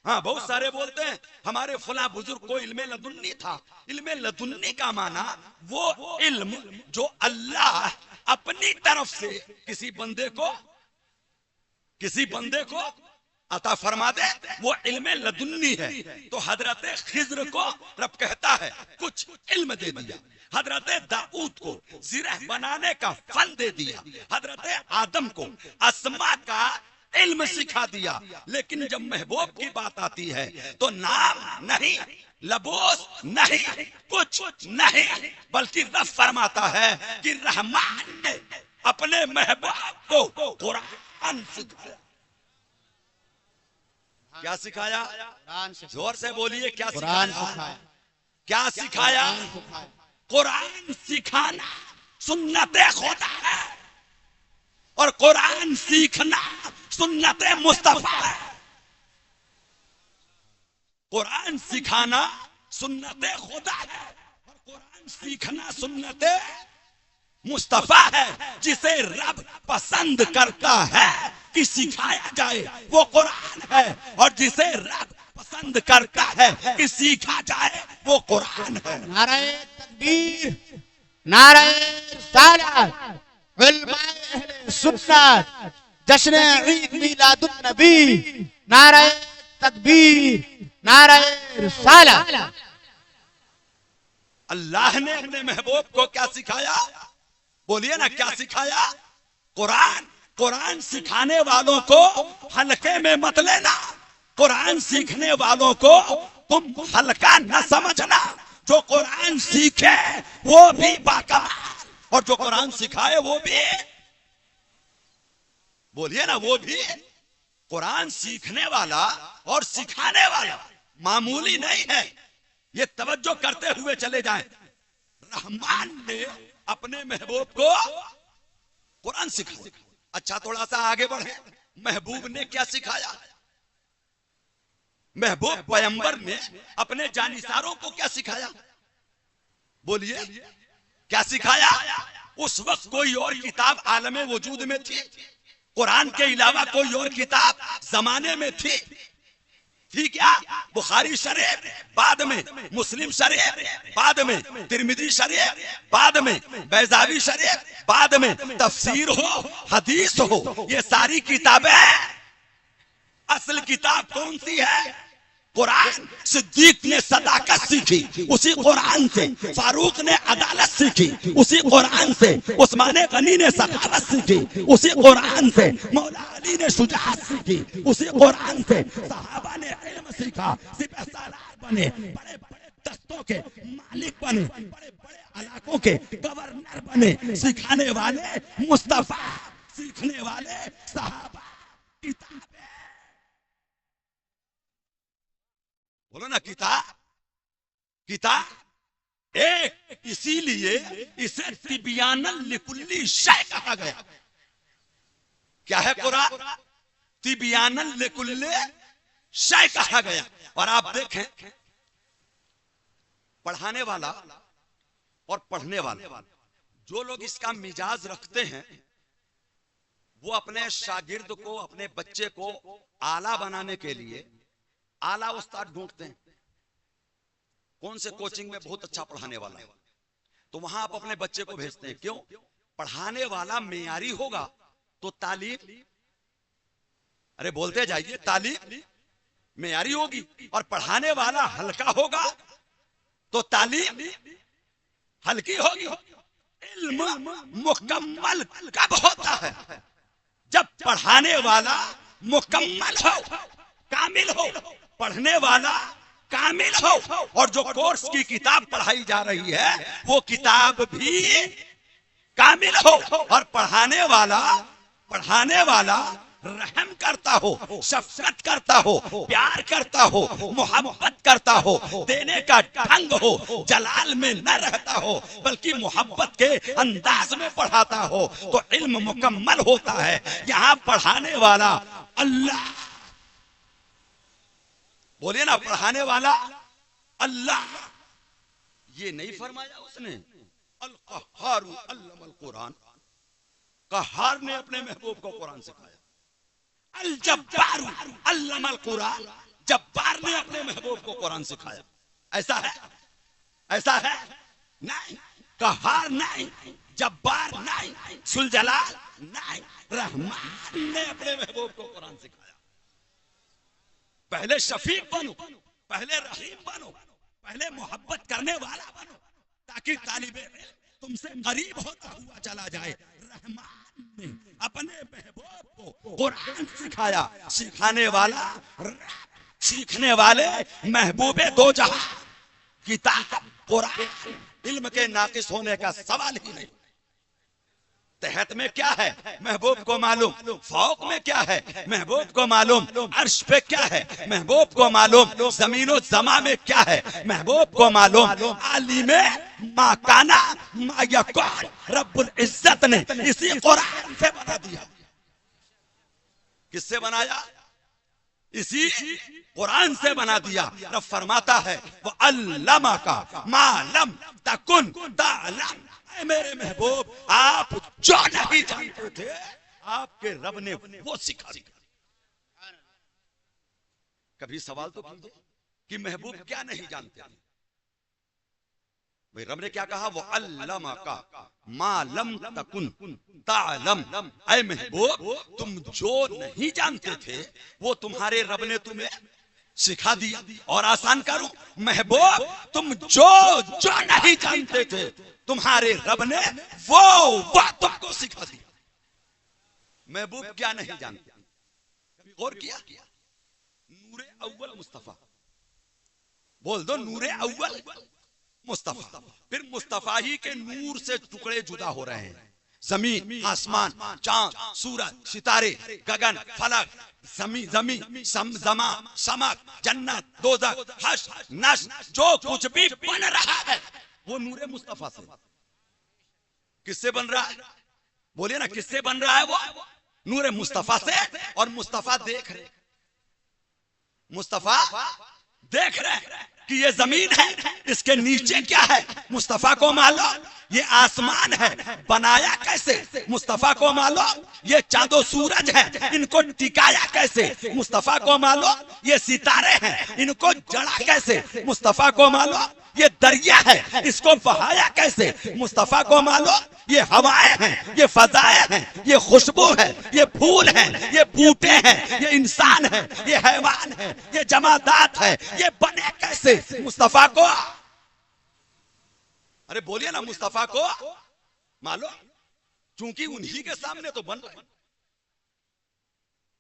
ہاں بہت سارے بولتے ہیں ہمارے فلاں بزرگ کو علم لدنی تھا. علم لدنی کا معنی وہ علم جو اللہ اپنی طرف سے کسی بندے کو عطا فرما دے، وہ علم لدنی ہے. تو حضرت خضر کو رب کہتا ہے کچھ علم دے دیا. حضرت داؤد کو زرہ بنانے کا فن دے دیا. حضرت آدم کو اسماء کا علم سکھا دیا. لیکن جب محبوب کی بات آتی ہے تو نام نہیں، لبوس نہیں، کچھ نہیں، بلکہ رب فرماتا ہے کہ رحمان نے اپنے محبوب کو قرآن سکھایا. کیا سکھایا؟ زور سے بولیے، کیا سکھایا؟ کیا سکھایا؟ قرآن سکھانا سنت خدا ہے اور قرآن سیکھنا سنت مصطفیٰ ہے. قرآن سکھانا سنت خدا ہے اور قرآن سیکھنا سنت مصطفیٰ ہے جسے رب پسند کرتا ہے کہ سکھایا جائے وہ قرآن ہے، اور جسے رب پسند کرتا ہے کہ سیکھا جائے وہ قرآن ہے۔ نعرہ تکبیر، نعرہ رسالت، علماء اہل سنت، جشن عید میلاد النبی، نعرہ تکبیر، نعرہ رسالت۔ اللہ نے اپنے محبوب کو کیا سکھایا؟ بولیے نا، کیا سکھایا؟ قرآن۔ قرآن سکھانے والوں کو حلقے میں مت لینا، قرآن سیکھنے والوں کو تم ہلکا نہ سمجھنا۔ جو قرآن سیکھے وہ بھی باکمال، اور جو قرآن سکھائے وہ بھی، بولیے نا، وہ بھی۔ قرآن سیکھنے والا اور سکھانے والا معمولی نہیں ہے، یہ توجہ کرتے ہوئے چلے جائیں۔ رحمان نے اپنے محبوب کو قرآن سکھایا۔ اچھا تھوڑا سا آگے بڑھے، محبوب نے کیا سکھایا؟ محبوب پیغمبر نے اپنے جانثاروں کو کیا سکھایا؟ بولیے، کیا سکھایا؟ اس وقت کوئی اور کتاب عالم وجود میں تھی؟ قرآن کے علاوہ کوئی اور کتاب زمانے میں تھی کیا؟ بخاری شریف بعد میں، مسلم شریف بعد میں، ترمذی شریف بعد میں، بیضاوی شریف بعد میں، تفسیر ہو، حدیث ہو، یہ ساری کتابیں، اصل کتاب کون سی ہے؟ قرآن۔ صدیق نے صداقت سیکھی اسی قرآن سے، فاروق نے عدالت سیکھی اسی قرآن سے، عثمان غنی نے سخاوت سیکھی اسی قرآن سے، مولا علی نے شجاعت سیکھی اسی قرآن سے، صحابہ نے علم سیکھا، سپہ سالار بنے، بڑے بڑے دستوں کے مالک بنے، بڑے بڑے علاقوں کے گورنر بنے۔ سکھانے والے مصطفیٰ، سیکھنے والے صحابہ۔ کتاب بولو نا، کتاب ایک، اسی لیے اسے تبیانا لکل شیء کہا گیا۔ کیا ہے قرآن؟ تبیانا لکل شیء کہا گیا۔ اور آپ دیکھیں، پڑھانے والا اور پڑھنے والا، جو لوگ اس کا مزاج رکھتے ہیں، وہ اپنے شاگرد کو، اپنے بچے کو اعلیٰ بنانے کے لیے اعلیٰ استاد ڈھونڈتے ہیں۔ کون سے کوچنگ میں بہت اچھا پڑھانے والا ہے، تو وہاں آپ اپنے بچے کو بھیجتے ہیں۔ کیوں؟ پڑھانے والا معیاری ہوگا تو تعلیم، ارے بولتے جائیے، تعلیم معیاری ہوگی، اور پڑھانے والا ہلکا ہوگا تو تعلیم ہلکی ہوگی۔ علم مکمل کب ہوتا ہے؟ جب پڑھانے والا مکمل ہو، کامل ہو، پڑھنے والا کامل ہو، اور جو کورس کی کتاب پڑھائی جا رہی ہے وہ کتاب بھی کامل ہو، اور پڑھانے والا رحم کرتا ہو، شفقت کرتا ہو، پیار کرتا ہو، محبت کرتا ہو، دینے کا ڈھنگ ہو، جلال میں نہ رہتا ہو بلکہ محبت کے انداز میں پڑھاتا ہو، تو علم مکمل ہوتا ہے۔ یہاں پڑھانے والا اللہ، بولے نا، پڑھانے والا اللہ۔ یہ نہیں فرمایا اس نے القہار علم القرآن، قہار نے اپنے محبوب کو قرآن سکھایا۔ الجبار علم القرآن، جبار نے اپنے محبوب کو قرآن سکھایا۔ ایسا ہے؟ ایسا ہے؟ نہیں۔ قہار نہیں، جبار نہیں، ذوالجلال نہیں، رحمان نے اپنے محبوب کو قرآن سکھایا۔ پہلے شفیق بنو، پہلے رحیم بنو، پہلے محبت کرنے والا بنو، تاکہ طالب علم تم سے قریب ہوتا ہوا چلا جائے۔ رحمان نے اپنے محبوب کو قرآن سکھایا۔ سکھانے والا، سیکھنے والے محبوب دو جہاں، کتاب قرآن، علم کے ناقص ہونے کا سوال ہی نہیں۔ تحت میں کیا ہے محبوب کو معلوم، فوق میں کیا ہے محبوب کو معلوم، عرش پہ کیا ہے محبوب کو معلوم، زمین و زمان میں کیا ہے محبوب کو معلوم۔ عالم ما کانا ما یکون، رب العزت نے اسی قرآن سے بنا دیا۔ کس سے بنایا؟ اسی قرآن سے بنا دیا۔ رب فرماتا ہے وَعَلَّمَكَ مَا لَمْ تَكُنْ تَعْلَمْ، اے میرے محبوب آپ جو نہیں جانتے تھے آپ کے رب نے وہ سکھا دیا. کبھی سوال تو کیجئے کہ محبوب کیا نہیں جانتے تھے؟ رب نے کیا کہا؟ وہ علمک ما لم تکن تعلم. اے محبوب تم جو نہیں جانتے تھے وہ تمہارے رب نے تمہیں سکھا دیا. اور آسان کروں محبوب تم جو نہیں جانتے تھے تمہارے رب نے وہ تم کو سکھا دیا. محبوب کیا نہیں جانتے؟ کبھی غور کیا؟ نور اول مصطفیٰ. بول دو نور اول مصطفیٰ. پھر مصطفیٰ ہی کے نور سے ٹکڑے جدا ہو رہے ہیں. زمین، آسمان، چاند، سورج، ستارے، گگن، فلک، زمین، زمان، سمک، جنت، دوزخ، حشر، نشر، جو کچھ بھی بن رہا ہے وہ نور مصطفیٰ سے. کس سے بن رہا ہے؟ بولیے نا کس سے بن رہا ہے؟ وہ نور مصطفیٰ سے. اور مصطفیٰ دیکھ رہے، مصطفیٰ دیکھ رہے کہ یہ زمین ہے، اس کے نیچے کیا ہے مصطفیٰ کو معلوم. یہ آسمان ہے، بنایا کیسے مصطفیٰ کو معلوم. یہ چاند و سورج ہے، ان کو ٹکایا کیسے مصطفیٰ کو معلوم. یہ ستارے ہیں، ان کو جڑا کیسے مصطفیٰ کو معلوم. یہ دریا ہے، اس کو بہایا کیسے مصطفیٰ کو معلوم. یہ ہوائیں ہیں، یہ فضائیں ہیں، یہ خوشبو ہے، یہ پھول ہیں، یہ بوٹے ہیں، یہ انسان ہے، یہ حیوان ہے، یہ جمادات ہے. یہ بنے کیسے مصطفیٰ کو؟ ارے بولیے نا مصطفیٰ کو معلوم. چونکہ انہی کے سامنے تو بن رہے،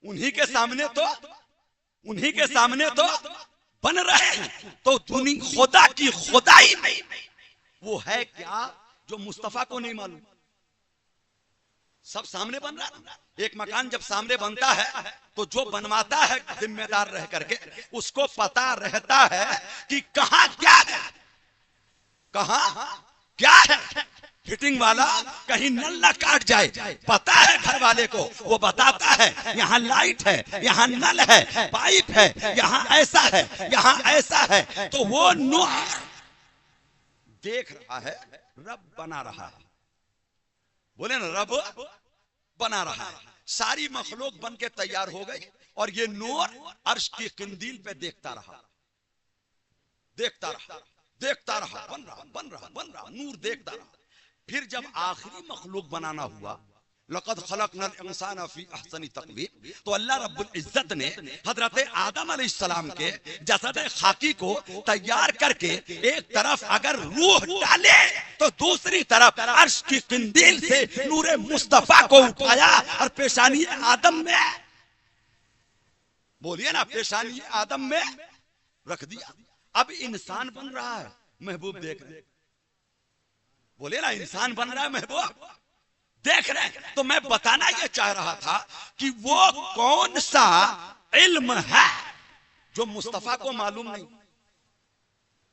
انہی کے سامنے تو بن رہے ہیں. تو خدا کی خدائی میں وہ ہے کیا جو مصطفیٰ کو نہیں معلوم. سب سامنے بن رہا. ایک مکان جب سامنے بنتا ہے تو جو بنواتا ہے ذمہ دار رہ کر کے اس کو پتا رہتا ہے کہ کہاں کیا ہے، کہاں کیا ہے. فٹنگ والا کہیں نل نہ کاٹ جائے، پتا ہے گھر والے کو، وہ بتاتا ہے یہاں لائٹ ہے، یہاں نل ہے، پائپ ہے، یہاں ایسا ہے، یہاں ایسا ہے. تو وہ نور دیکھ رہا ہے، رب بنا رہا ہے. بولے نا رب بنا رہا ہے. ساری مخلوق بن کے تیار ہو گئی اور یہ نور عرش کی قندیل پہ دیکھتا رہا، بن رہا نور دیکھتا رہا. پھر جب آخری مخلوق بنانا ہوا، لقد خلقنا الانسان فی احسن تقویم، تو اللہ رب العزت نے حضرت آدم علیہ السلام کے جسد خاکی کو تیار کر کے ایک طرف اگر روح ڈالے تو دوسری طرف عرش کی قندیل سے نور مصطفیٰ کو اٹھایا اور پیشانی آدم میں، بولیے نا پیشانی آدم میں رکھ دیا. اب انسان بن رہا ہے، محبوب دیکھ رہے. بولے نا انسان بن رہا ہے، محبوب دیکھ رہے. تو میں بتانا یہ چاہ رہا تھا کہ وہ کون سا علم ہے جو مصطفیٰ کو معلوم نہیں.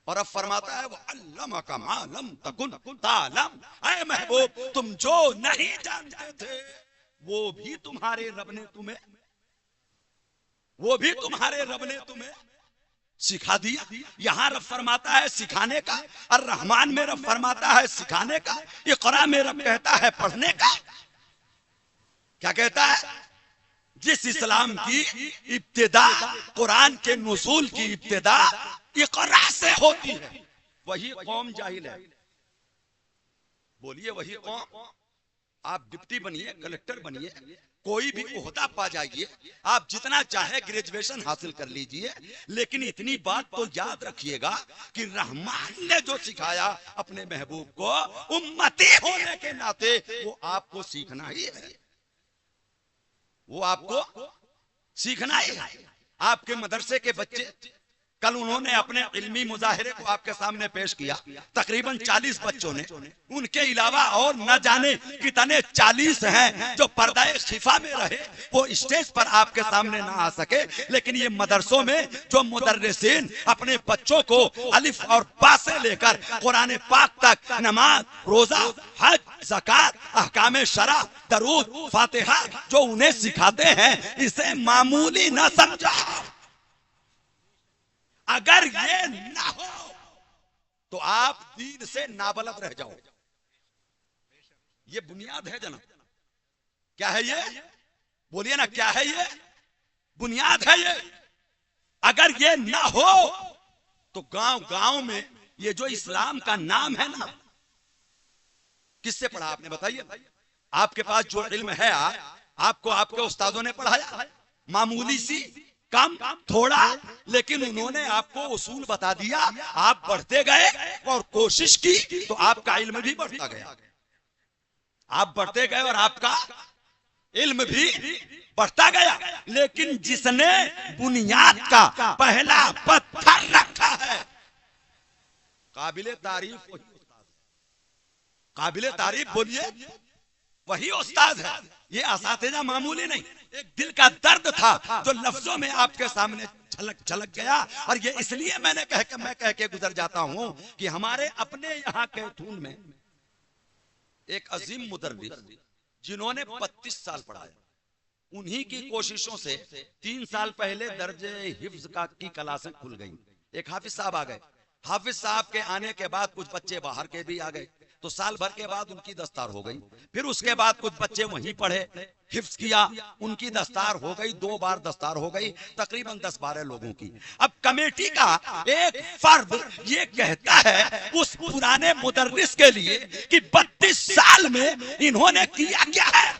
اور اب فرماتا ہے وہ علمک ما لم تکن تعلم. اے محبوب تم جو نہیں جانتے تھے وہ بھی تمہارے رب نے تمہیں سکھا دیا. یہاں رب فرماتا ہے سکھانے کا، الرحمن میں رب فرماتا ہے سکھانے کا، اقرا میں رب کہتا ہے پڑھنے کا. کیا کہتا ہے؟ جس اسلام کی ابتدا، قرآن کے نزول کی ابتدا اقرا سے ہوتی ہے، وہی قوم جاہل ہے. بولیے وہی قوم. آپ ڈپٹی بنیے، کلیکٹر بنیے، کوئی بھی عہدہ پا جائیے، آپ جتنا چاہے گریجویشن حاصل کر لیجئے، لیکن اتنی بات تو یاد رکھیے گا کہ رحمان نے جو سکھایا اپنے محبوب کو، امتی ہونے کے ناطے وہ آپ کو سیکھنا ہی ہے. وہ آپ کو سیکھنا ہی ہے. آپ کے مدرسے کے بچے کل انہوں نے اپنے علمی مظاہرے کو آپ کے سامنے پیش کیا. تقریباً 40 بچوں نے، ان کے علاوہ اور نہ جانے کتنے 40 ہیں جو پردہ خفا میں رہے، وہ اسٹیج پر آپ کے سامنے نہ آ سکے. لیکن یہ مدرسوں میں جو مدرسین اپنے بچوں کو الف اور با سے لے کر قرآن پاک تک، نماز، روزہ، حج، زکات، احکام شرع، درود، فاتحہ جو انہیں سکھاتے ہیں، اسے معمولی نہ سمجھا. اگر یہ نہ ہو تو آپ دین سے نابلد رہ جاؤ. یہ بنیاد ہے جناب. کیا ہے یہ؟ بولیے نا کیا ہے یہ؟ بنیاد ہے یہ. اگر یہ نہ ہو تو گاؤں گاؤں میں یہ جو اسلام کا نام ہے نا، کس سے پڑھا آپ نے بتائیے؟ آپ کے پاس جو علم ہے آپ کو آپ کے استادوں نے پڑھایا، معمولی سی کم تھوڑا، لیکن انہوں نے آپ کو اصول بتا دیا. آپ بڑھتے گئے اور کوشش کی تو آپ کا علم بھی بڑھتا گیا. آپ بڑھتے گئے اور آپ کا علم بھی بڑھتا گیا. لیکن جس نے بنیاد کا پہلا پتھر رکھا ہے، قابل تعریف وہی استاد ہے. قابل تعریف بولیے وہی استاد ہے. یہ اساتذہ معمولی نہیں. ایک دل کا درد تھا جو لفظوں میں آپ کے سامنے چھلک گیا. اور یہ اس لیے میں کہہ کے گزر جاتا ہوں کہ ہمارے اپنے یہاں کے تھون میں ایک عظیم مدرس جنہوں نے 32 سال پڑھایا، انہی کی کوششوں سے 3 سال پہلے درجے حفظ کی کلاسیں کھل گئیں. ایک حافظ صاحب آ گئے. حافظ صاحب کے آنے کے بعد کچھ بچے باہر کے بھی آ گئے، تو سال بھر کے بعد ان کی دستار ہو گئی. پھر اس کے بعد کچھ بچے وہیں پڑھے، حفظ کیا، ان کی دستار ہو گئی. 2 بار دستار ہو گئی، تقریباً 10-12 لوگوں کی. اب کمیٹی کا ایک فرد یہ کہتا ہے اس پرانے مدرس کے لیے کہ 32 سال میں انہوں نے کیا کیا ہے.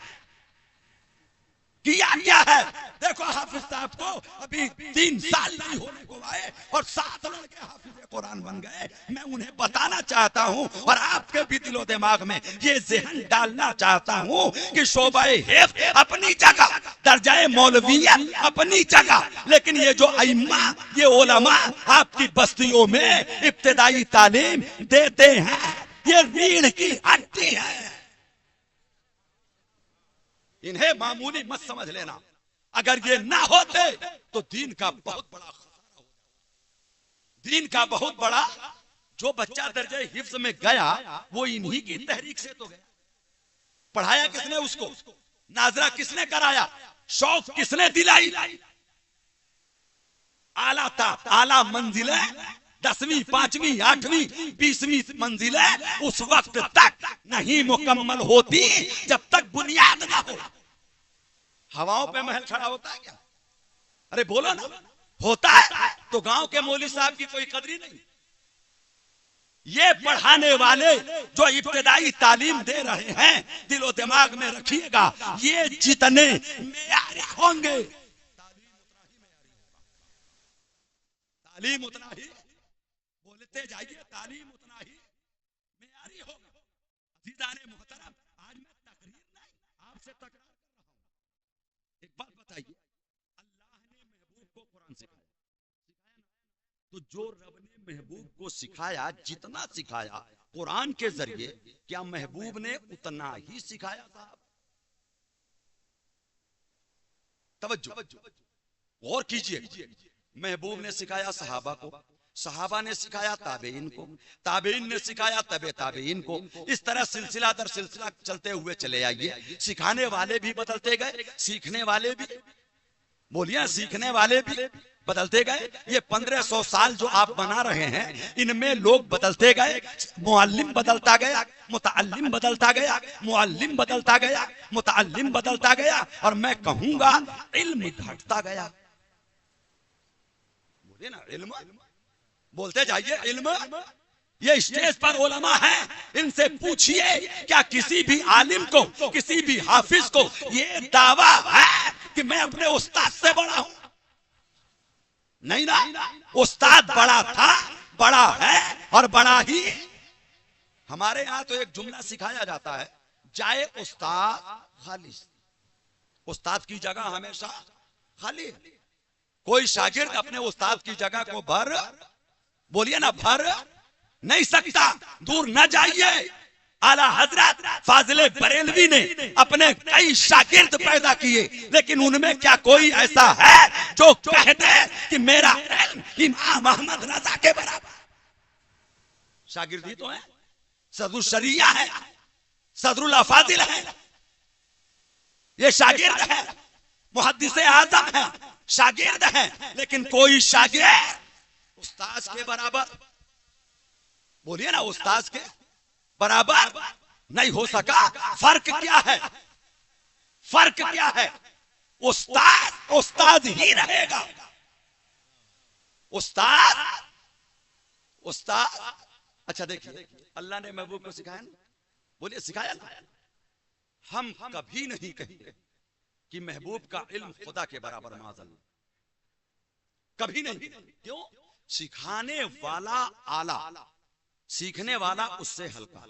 دیکھو حافظ صاحب کو ابھی 3 سال نہیں ہونے کو آئے اور 7 لڑکے حافظ قرآن بن گئے. میں انہیں بتانا چاہتا ہوں اور آپ کے بھی دل و دماغ میں یہ ذہن ڈالنا چاہتا ہوں کہ شعبہ حفظ اپنی جگہ، درجہ مولویت اپنی جگہ، لیکن یہ جو ائمہ، یہ علماء آپ کی بستیوں میں ابتدائی تعلیم دیتے ہیں، یہ ریڑھ کی ہڈی ہے. انہیں معمولی مت سمجھ لینا. اگر یہ نہ ہوتے تو دین کا بہت بڑا خسارہ ہوتا. دین کا بہت بڑا. جو بچہ درجہ حفظ میں گیا وہ انہی کی تحریک سے تو گیا. پڑھایا کس نے اس کو؟ ناظرہ کس نے کرایا؟ شوق کس نے دلائی؟ اعلیٰ منزلیں 10ویں 5ویں 8ویں 20ویں منزلیں اس وقت تک نہیں مکمل ہوتی جب تک بنیاد نہ ہو. ہواؤں پہ محل کھڑا ہوتا ہے کیا؟ ارے بولو نا. ہوتا ہے تو گاؤں کے مولوی صاحب کی کوئی قدر نہیں. یہ پڑھانے والے جو ابتدائی تعلیم دے رہے ہیں، دل و دماغ میں رکھیے گا، یہ جتنے معیاری ہوں گے تعلیم اتنا ہی بولتے جائیے، تعلیم اتنا ہی معیاری ہوگا. عزیزان محترم، آج میں تقریر نہیں آپ سے تکرار کر رہا ہوں. ایک بات بتائیے، اللہ نے محبوب کو قرآن سکھایا نا؟ تو جو رب نے محبوب کو سکھایا، جتنا سکھایا قرآن کے ذریعے، کیا محبوب نے اتنا ہی سکھایا صاحب؟ توجہ غور کیجئے. محبوب نے سکھایا صحابہ کو، صحابہ نے سکھایا تابعین کو، تابعین نے سکھایا تبع تابعین کو. اس طرح سلسلہ در سلسلہ چلتے ہوئے چلے آئیے. سکھانے والے بھی بدلتے گئے، سیکھنے والے بھی، بولیے سیکھنے والے بھی بدلتے گئے. یہ 1500 سال جو آپ بنا رہے ہیں، ان میں لوگ بدلتے گئے. معلم بدلتا گیا، متعلم بدلتا گیا، معلم بدلتا گیا، متعلم بدلتا گیا، اور میں کہوں گا علم گھٹتا گیا. بولے نا علم، بولتے جائیے علم. یہ اسٹیج پر علماء ہیں، ان سے پوچھئے کیا کسی بھی عالم کو، کسی بھی حافظ کو یہ دعویٰ ہے کہ میں اپنے استاد سے بڑا ہوں؟ نہیں نا. استاد بڑا تھا، بڑا ہے اور بڑا ہی. ہمارے ہاں تو ایک جملہ سکھایا جاتا ہے، جائے استاد خالی. استاد کی جگہ ہمیشہ خالی. کوئی شاگرد اپنے استاد کی جگہ کو بھر، بولیے نا بھر نہیں سکتا. دور نہ جائیے، اعلیٰ حضرت فاضل بریلوی نے اپنے کئی شاگرد پیدا کیے، لیکن ان میں کیا کوئی ایسا ہے جو کہہ دے کہ میرا علم امام احمد رضا کے برابر؟ شاگرد ہی تو ہیں. صدر الشریعہ ہے، صدر الافاضل ہے، یہ شاگرد ہے. محدث اعظم ہے، شاگرد ہے. لیکن کوئی شاگرد استاذ کے برابر، بولیے نا استاذ کے برابر نہیں ہو سکا. فرق کیا ہے؟ فرق کیا ہے؟ استاد استاد ہی رہے گا. استاد استاد. اچھا دیکھیے اللہ نے محبوب کو سکھایا نا, بولیے سکھایا نا. ہم کبھی نہیں کہیں گے کہ محبوب کا علم خدا کے برابر معاذ. کبھی نہیں. کیوں؟ سکھانے والا اعلی, سیکھنے والا اس سے ہلکا.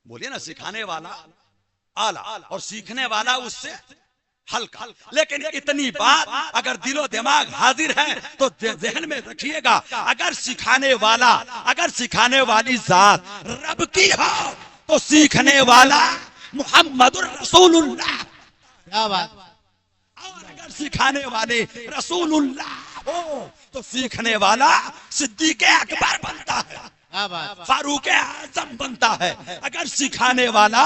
بولیے نا, سکھانے والا اعلی اور سیکھنے والا اس سے ہلکا. لیکن اتنی بات اگر دل و دماغ حاضر ہے تو ذہن میں رکھیے گا, اگر سکھانے والی ذات رب کی ہو تو سیکھنے والا محمد الرسول اللہ. کیا بات. اور اگر سکھانے والے رسول اللہ ہو تو سیکھنے والا صدیق اکبر بنتا ہے, فاروق اعظم بنتا ہے. اگر سکھانے والا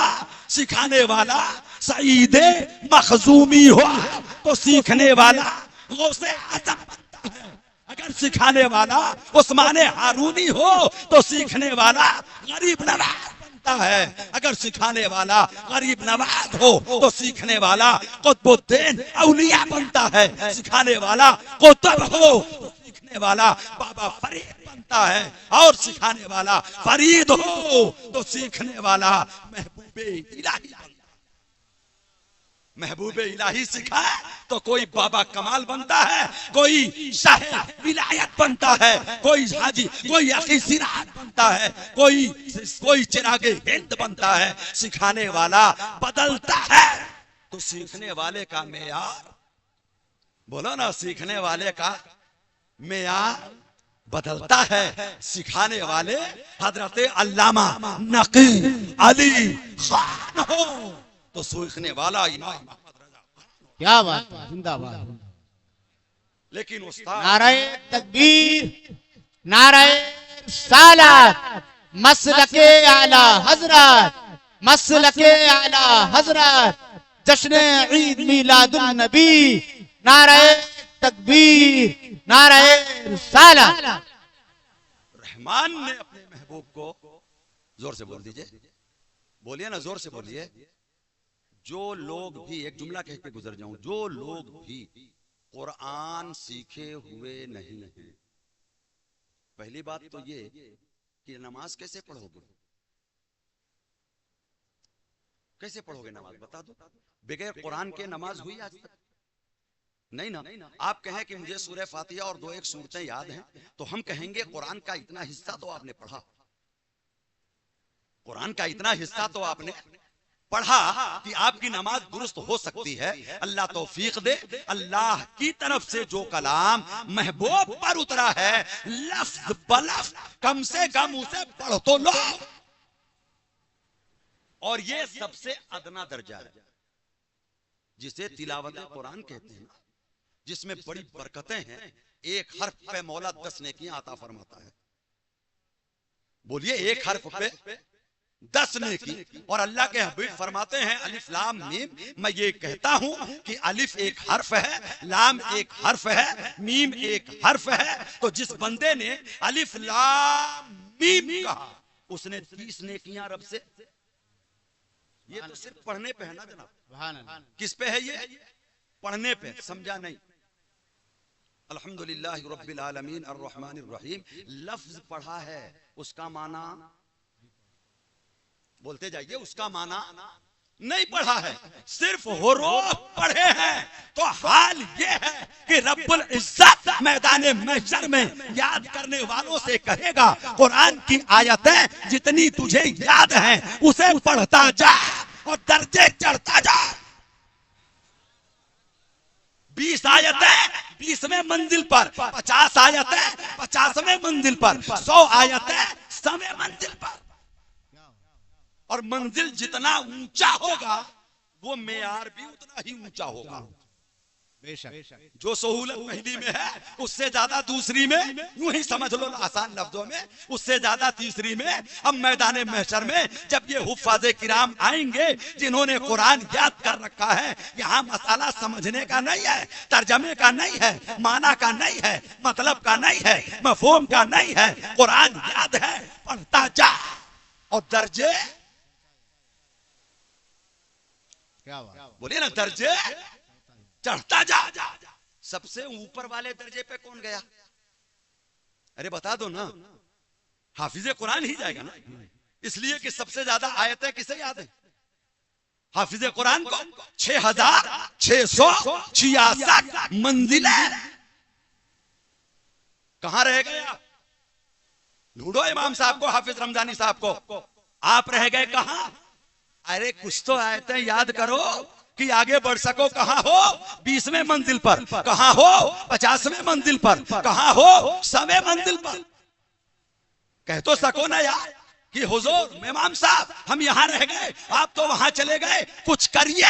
سعید مخزومی ہو تو سیکھنے والا غوث اعظم بنتا ہے. اگر سکھانے والا عثمان ہارونی ہو تو سیکھنے والا غریب نواز بنتا ہے. اگر سکھانے والا غریب نواز ہو تو سیکھنے والا قطب الدین اولیاء بنتا ہے. سکھانے والا قطب ہو تو سیکھنے والا بابا فرید بنتا ہے. اور سکھانے والا فرید ہو تو سیکھنے والا محبوب الہی. محبوب الہی سکھائے تو کوئی بابا کمال بنتا ہے, کوئی شاہ ولایت بنتا ہے, کوئی حاجی, کوئی عقی سراج بنتا ہے, کوئی چراغ ہند بنتا ہے. سکھانے والا بدلتا ہے تو سیکھنے والے کا معیار, بولو نا, سیکھنے والے کا معیار بدلتا ہے. سکھانے والے حضرت علامہ نقی علی خان ہو تو سیکھنے والا امام محمد رضا. کیا بات ہے, زندہ باد. لیکن استاد نعرہ تکبیر, نعرہ رسالت, مسلک اعلی حضرت, مسلک اعلی حضرت, جشن عید میلاد النبی. نعرہ تکبیر, نعرہ رسالت. رحمان نے اپنے محبوب کو, زور سے بول دیجئے, بولیے نا, زور سے بولیے. جو لوگ بھی, ایک جملہ کہہ کے گزر جاؤں, جو لوگ بھی قرآن سیکھے ہوئے نہیں ہیں, پہلی بات تو یہ کہ نماز کیسے پڑھو گے, کیسے پڑھو گے نماز, بتا دو. بغیر قرآن کے نماز ہوئی آج تک؟ نہیں نا. آپ کہیں کہ مجھے سورہ فاتحہ اور 2-1 سورتیں یاد ہیں تو ہم کہیں گے قرآن کا اتنا حصہ تو آپ نے پڑھا, قرآن کا اتنا حصہ تو آپ نے پڑھا کہ آپ کی نماز درست ہو سکتی ہے. اللہ توفیق دے. اللہ کی طرف سے جو کلام محبوب پر اترا ہے لفظ بلفظ کم سے کم اسے پڑھ تو لو. اور یہ سب سے ادنا درجہ ہے جسے تلاوت قرآن کہتے ہیں, جس میں بڑی برکتیں ہیں. ایک حرف پہ مولا 10 نیکیاں عطا فرماتا ہے. بولیے, ایک حرف پہ 10 نیکی. اور اللہ کے حبیب فرماتے ہیں الف لام میم. میں یہ کہتا ہوں کہ الف ایک حرف ہے, لام ایک حرف ہے, میم ایک حرف ہے. تو جس بندے نے الف لام میم کہا اس نے 30 نیکیاں رب سے. یہ تو صرف پڑھنے پہ ہے نا جناب, کس پہ ہے یہ؟ پڑھنے پہ. سمجھا نہیں؟ الحمدللہ رب العالمین الرحمن الرحیم لفظ پڑھا ہے, اس کا معنی بولتے جائیے, اس کا معنی نہیں پڑھا ہے, صرف حروف پڑھے ہیں. تو حال یہ ہے کہ رب العزت میدان محشر میں یاد کرنے والوں سے کہے گا قرآن کی آیتیں جتنی تجھے یاد ہیں اسے پڑھتا جا اور درجے چڑھتا جا. 20 آیتیں 20ویں منزل پر, 50 آیتیں 50ویں منزل پر, 100 آیتیں 100ویں منزل پر. اور منزل جتنا اونچا ہوگا وہ معیار بھی اتنا ہی اونچا ہوگا. جو سہولت پہلی میں ہے اس سے زیادہ دوسری میں, یوں ہی سمجھ لو آسان لفظوں میں, اس سے زیادہ تیسری میں. اب میدان محشر میں جب یہ حفاظ کرام آئیں گے جنہوں نے قرآن یاد کر رکھا ہے, یہاں مسئلہ سمجھنے کا نہیں ہے, ترجمے کا نہیں ہے, معنی کا نہیں ہے, مطلب کا نہیں ہے, مفہوم کا نہیں ہے. قرآن یاد ہے, پڑھتا جا اور درجے کیا بات، بولے نا درجے چڑھتا جا. سب سے اوپر والے درجے پہ کون گیا؟ ارے بتا دو نا. حافظ قرآن ہی جائے گا نا، اس لیے کہ سب سے زیادہ آیتیں کسے یاد ہیں؟ حافظ قرآن کو 6666 منزلیں. کہاں رہ گئے آپ؟ ڈھونڈو امام صاحب کو، حافظ رمضانی صاحب کو. آپ رہ گئے کہاں؟ ارے کچھ تو آیتیں یاد کرو کہ آگے بڑھ سکو. کہاں ہو؟ 20ویں منزل پر. کہاں ہو؟ 50ویں منزل پر. کہاں ہو؟ 100ویں منزل پر. کہہ تو سکو نا یار کہ حضور امام صاحب ہم یہاں رہ گئے، آپ تو وہاں چلے گئے، کچھ کریے.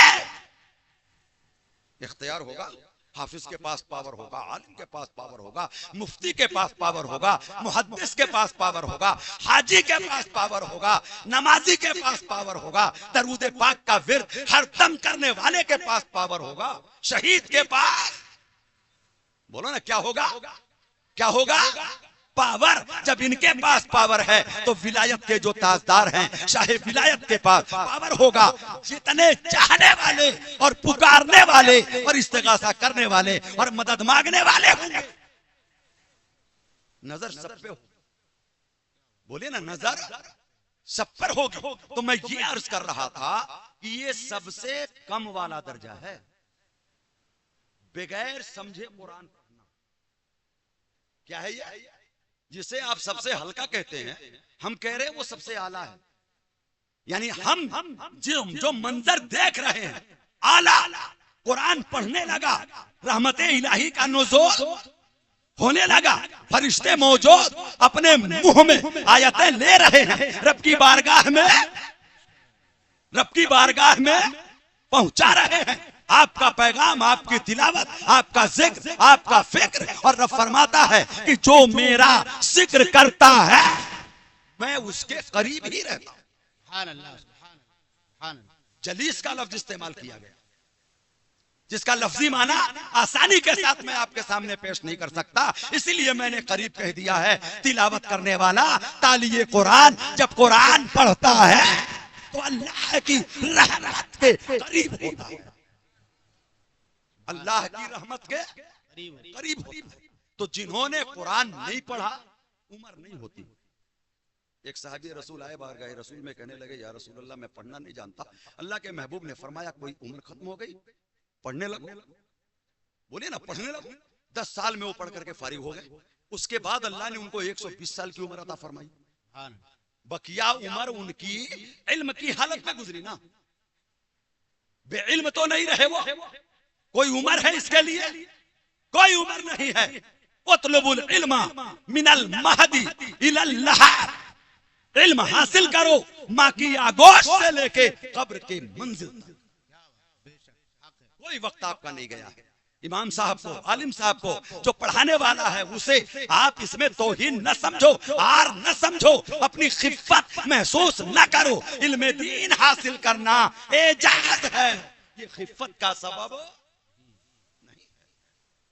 اختیار ہوگا. حافظ کے پاس پاور ہوگا، عالم کے پاس پاور ہوگا، مفتی کے پاس پاور ہوگا، محدث کے پاس پاور ہوگا، حاجی کے پاس پاور ہوگا، نمازی کے پاس پاور ہوگا، درود پاک کا ورد ہر دم کرنے والے کے پاس پاور ہوگا، شہید کے پاس. بولو نا کیا ہوگا؟ کیا ہوگا؟ پاور. جب ان کے پاس پاور ہے تو ولایت کے جو تاجدار ہیں شاہ ولایت کے پاس پاور ہوگا. جتنے چاہنے والے اور پکارنے والے اور استغاثہ کرنے والے اور مدد مانگنے والے ہوں گے. نظر سب پہ ہو. بولے نا نظر سب پر ہوگی. تو میں یہ عرض کر رہا تھا کہ یہ سب سے کم والا درجہ ہے. بغیر سمجھے قرآن پڑھنا کیا ہے؟ یہ جسے آپ سب سے ہلکا کہتے ہیں، ہم کہہ رہے ہیں وہ سب سے اعلیٰ ہے. یعنی ہم جو منظر دیکھ رہے ہیں اعلیٰ. قرآن پڑھنے لگا، رحمت الہی کا نزول ہونے لگا، فرشتے موجود اپنے منہ میں آیتیں لے رہے ہیں، رب کی بارگاہ میں پہنچا رہے ہیں آپ کا پیغام، آپ کی تلاوت، آپ کا ذکر، آپ کا فکر. اور رب فرماتا ہے کہ جو میرا ذکر کرتا ہے میں اس کے قریب ہی رہتا ہوں. سبحان اللہ، سبحان اللہ. جلیس کا لفظ استعمال کیا گیا، جس کا لفظی معنی آسانی کے ساتھ میں آپ کے سامنے پیش نہیں کر سکتا، اسی لیے میں نے قریب کہہ دیا ہے. تلاوت کرنے والا تالیے قرآن جب قرآن پڑھتا ہے تو اللہ کی رحمت کے قریب ہوتا ہے. اللہ کی رحمت کے قریب ہوتا ہے. تو جنہوں نے قرآن نہیں پڑھا عمر نہیں ہوتی. ایک صحابی رسول آئے بارگاہ رسول میں کہنے لگے یا رسول اللہ میں پڑھنا نہیں جانتا. اللہ کے محبوب نے فرمایا کوئی عمر ختم ہو گئی، پڑھنے لگو. بولے نا پڑھنے لگو. 10 سال میں وہ پڑھ کر کے فارغ ہو گئے. اس کے بعد اللہ نے ان کو 120 سال کی عمر عطا فرمائی. بقیہ عمر ان کی علم کی حالت میں گزری نا، بے علم تو نہیں رہے وہ. کوئی عمر ہے اس کے لیے؟ کوئی عمر نہیں ہے. اطلب العلم من المہدی الی اللحد. علم حاصل کرو ماں کی آغوش سے لے کے قبر کی منزل تک. کوئی وقت آپ کا نہیں گیا ہے. امام صاحب کو، عالم صاحب کو جو پڑھانے والا ہے اسے آپ اس میں توہین نہ سمجھو، آر نہ سمجھو، اپنی خفت محسوس نہ کرو. علم دین حاصل کرنا اعجاز ہے، یہ خفت کا سبب نہیں ہے.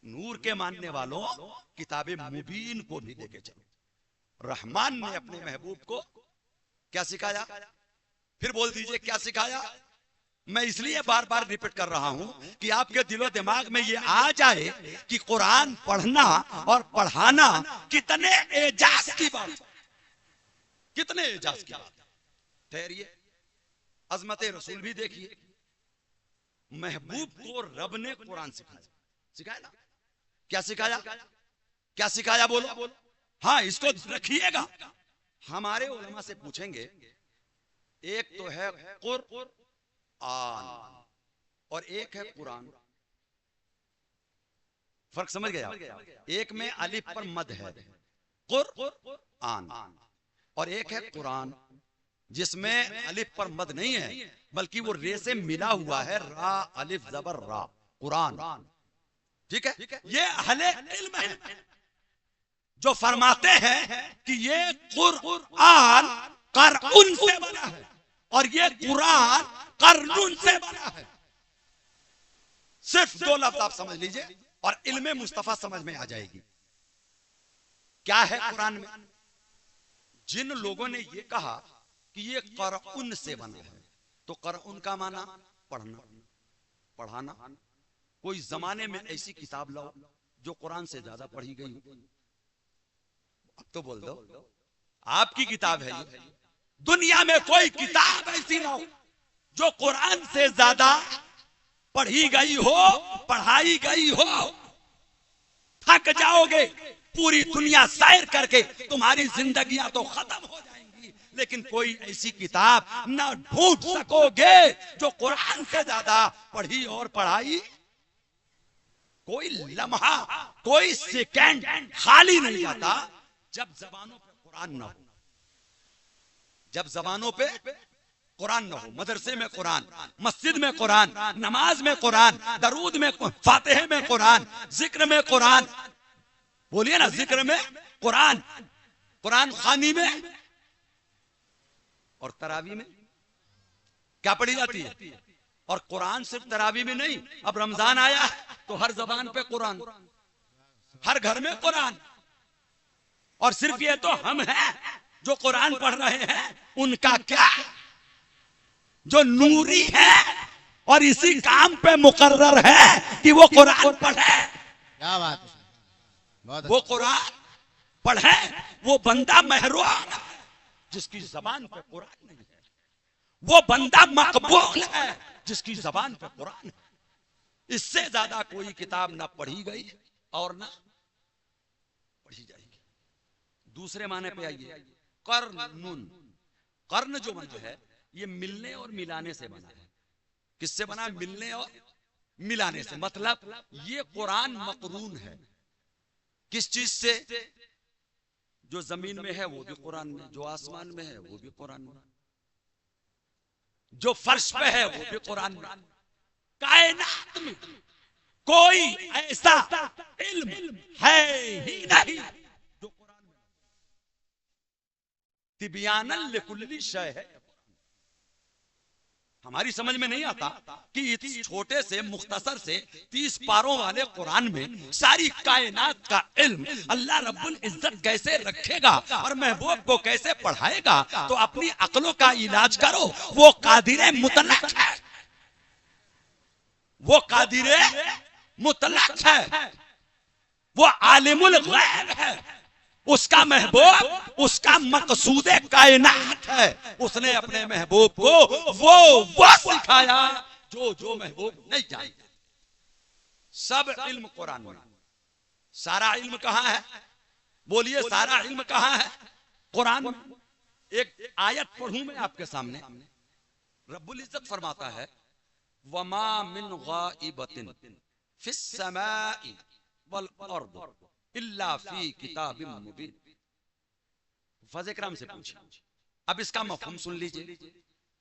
نور کے ماننے والوں کتاب مبین کو نہیں لے کے چلو. رحمان نے اپنے محبوب کو کیا سکھایا؟ پھر بول دیجئے کیا سکھایا؟ میں اس لیے بار بار ریپیٹ کر رہا ہوں کہ آپ کے دل و دماغ میں یہ آ جائے کہ قرآن پڑھنا اور پڑھانا کتنے اعجاز کی بات، کتنے اعجاز کی بات. ٹھہریے، عظمت رسول بھی دیکھیے. محبوب کو رب نے قرآن سکھایا. سکھایا نا؟ کیا سکھایا؟ کیا سکھایا بولو؟ ہاں اس کو رکھیے گا. ہمارے علماء سے پوچھیں گے، ایک تو ہے قرآن اور ایک ہے قرآن. فرق سمجھ گیا؟ ایک میں الف پر مد ہے قرآن، اور ایک ہے قرآن جس میں الف پر مد نہیں ہے بلکہ وہ رے سے ملا ہوا ہے، را الف زبر را. قرآن ٹھیک ہے. یہ اہل علم ہے جو فرماتے ہیں کہ یہ قرآن قرآن سے بنا ہے اور یہ قرآن قرنون سے بنا ہے. صرف 2 لفظ آپ سمجھ لیجئے اور علم مصطفیٰ سمجھ میں آ جائے گی. کیا ہے قرآن میں؟ جن لوگوں نے یہ کہا کہ یہ قرآن سے بنا ہے تو قرآن کا معنی پڑھنا پڑھانا. کوئی زمانے میں ایسی کتاب لاؤ جو قرآن سے زیادہ پڑھی گئی ہو. اب تو بول دو آپ کی کتاب ہے یہ. دنیا میں کوئی کتاب ایسی نہ ہو جو قرآن سے زیادہ پڑھی گئی ہو, پڑھائی گئی ہو. تھک جاؤ گے پوری دنیا سیر کر کے, تمہاری زندگیاں تو ختم ہو جائیں گی, لیکن کوئی ایسی کتاب نہ ڈھونڈ سکو گے جو قرآن سے زیادہ پڑھی اور پڑھائی. کوئی لمحہ, کوئی سیکنڈ خالی نہیں جاتا جب زبانوں پہ قرآن نہ ہو. جب زبانوں پہ قرآن نہ ہو. مدرسے میں قرآن, مسجد میں قرآن, نماز میں قرآن, درود میں, فاتحے میں قرآن, ذکر میں قرآن. بولیے نا, ذکر میں قرآن, قرآن خوانی میں اور تراویح میں کیا پڑھی جاتی ہے. اور قرآن صرف تراویح میں نہیں, اب رمضان آیا تو ہر زبان پہ قرآن, ہر گھر میں قرآن. اور صرف یہ تو ہم ہیں جو قرآن پڑھ رہے ہیں, ان کا کیا جو نوری ہے اور اسی کام پہ مقرر ہے کہ وہ قرآن پڑھے. کیا بات ہے, بہت وہ قرآن پڑھے. وہ بندہ محروم ہے جس کی زبان پہ قرآن نہیں ہے. وہ بندہ مقبول ہے جس کی زبان پہ قرآن ہے. اس سے زیادہ کوئی کتاب نہ پڑھی گئی اور نہ پڑھی جائے گی. دوسرے معنی پہ آئیے. قرن, قرن جو معنی ہے یہ ملنے اور ملانے سے بنا ہے. کس سے بنا؟ ملنے اور ملانے سے. مطلب یہ قرآن مقرون ہے کس چیز سے؟ جو زمین میں ہے وہ بھی قرآن میں, جو آسمان میں ہے وہ بھی قرآن میں, جو فرش پہ ہے وہ بھی قرآن میں. کائنات میں کوئی ایسا علم ہے ہی نہیں جو قرآن میں. تبیانا لکل شیء ہے. ہماری سمجھ میں نہیں آتا کہ اس چھوٹے سے مختصر سے 30 پاروں والے قرآن میں ساری کائنات کا علم اللہ رب العزت کیسے رکھے گا اور محبوب کو کیسے پڑھائے گا. تو اپنی عقلوں کا علاج کرو. وہ قادر مطلق ہے, وہ قادر مطلق ہے, وہ عالم الغیب ہے. اس کا محبوب, اس کا مقصود کائنات ہے. اس نے اپنے محبوب کو وہ سکھایا جو محبوب نہیں جانتا. سب علم قرآن میں. سارا علم کہاں ہے؟ بولیے, سارا علم کہاں ہے؟ قرآن میں. ایک آیت پڑھوں میں آپ کے سامنے. رب العزت فرماتا ہے وما من غائبۃ فی السماء والارض الا فی کتاب مبین. حفاظ اکرام سے پوچھیں, اب اس کا مفہوم سن لیجئے.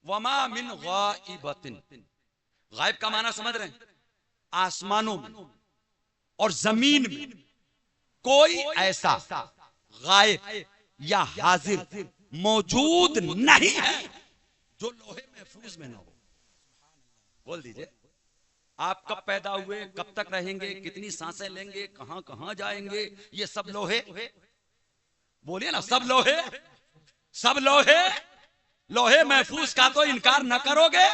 وما من غائبۃ, غائب کا معنی سمجھ رہے ہیں؟ آسمانوں میں اور زمین میں کوئی ایسا غائب یا حاضر موجود نہیں ہے جو لوح محفوظ میں نہ ہو. بول دیجئے, آپ کب پیدا ہوئے, کب تک رہیں گے, کتنی سانسیں لیں گے, کہاں کہاں جائیں گے, یہ سب لوہے. بولیے نا, سب لوہے. سب لوہے. لوہے محفوظ کا تو انکار نہ کرو گے.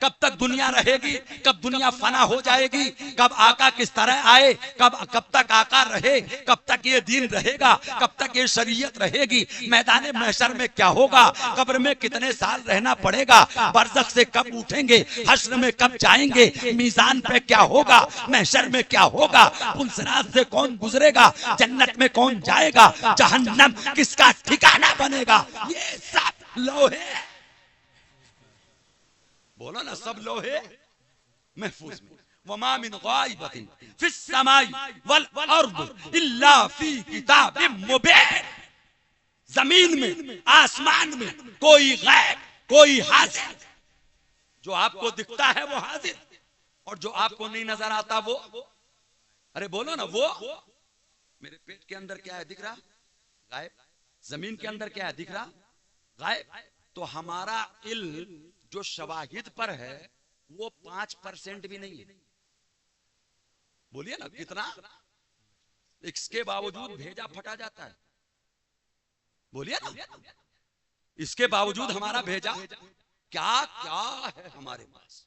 کب تک دنیا رہے گی, کب دنیا فنا ہو جائے گی, کب آقا کس طرح آئے, کب تک آقا رہے, کب تک یہ دین رہے گا, کب تک یہ شریعت رہے گی, میدان محشر میں کیا ہوگا, قبر میں کتنے سال رہنا پڑے گا, برزخ سے کب اٹھیں گے, حشر میں کب جائیں گے, میزان پہ کیا ہوگا, محشر میں کیا ہوگا, پلسرات سے کون گزرے گا, جنت میں کون جائے گا, جہنم کس کا ٹھکانہ بنے گا, یہ سب لوہے. بولو نا, سب لوہے محفوظ میں. وما من غائبۃ فی السماء والارض الا فی کتاب مبین. زمین میں, آسمان میں کوئی غائب, کوئی حاضر. جو آپ کو دکھتا ہے وہ حاضر, اور جو آپ کو نہیں نظر آتا وہ, ارے بولو نا, وہ میرے پیٹ کے اندر کیا ہے دکھ رہا, غائب. زمین کے اندر کیا ہے دکھ رہا, غائب. تو ہمارا علم جو شواہد پر ہے وہ 5% بھی نہیں ہے. بولیے نا, کتنا؟ اس کے باوجود بھیجا پھٹا جاتا ہے. بولیے نا, اس کے باوجود ہمارا بھیجا کیا کیا ہے ہمارے پاس.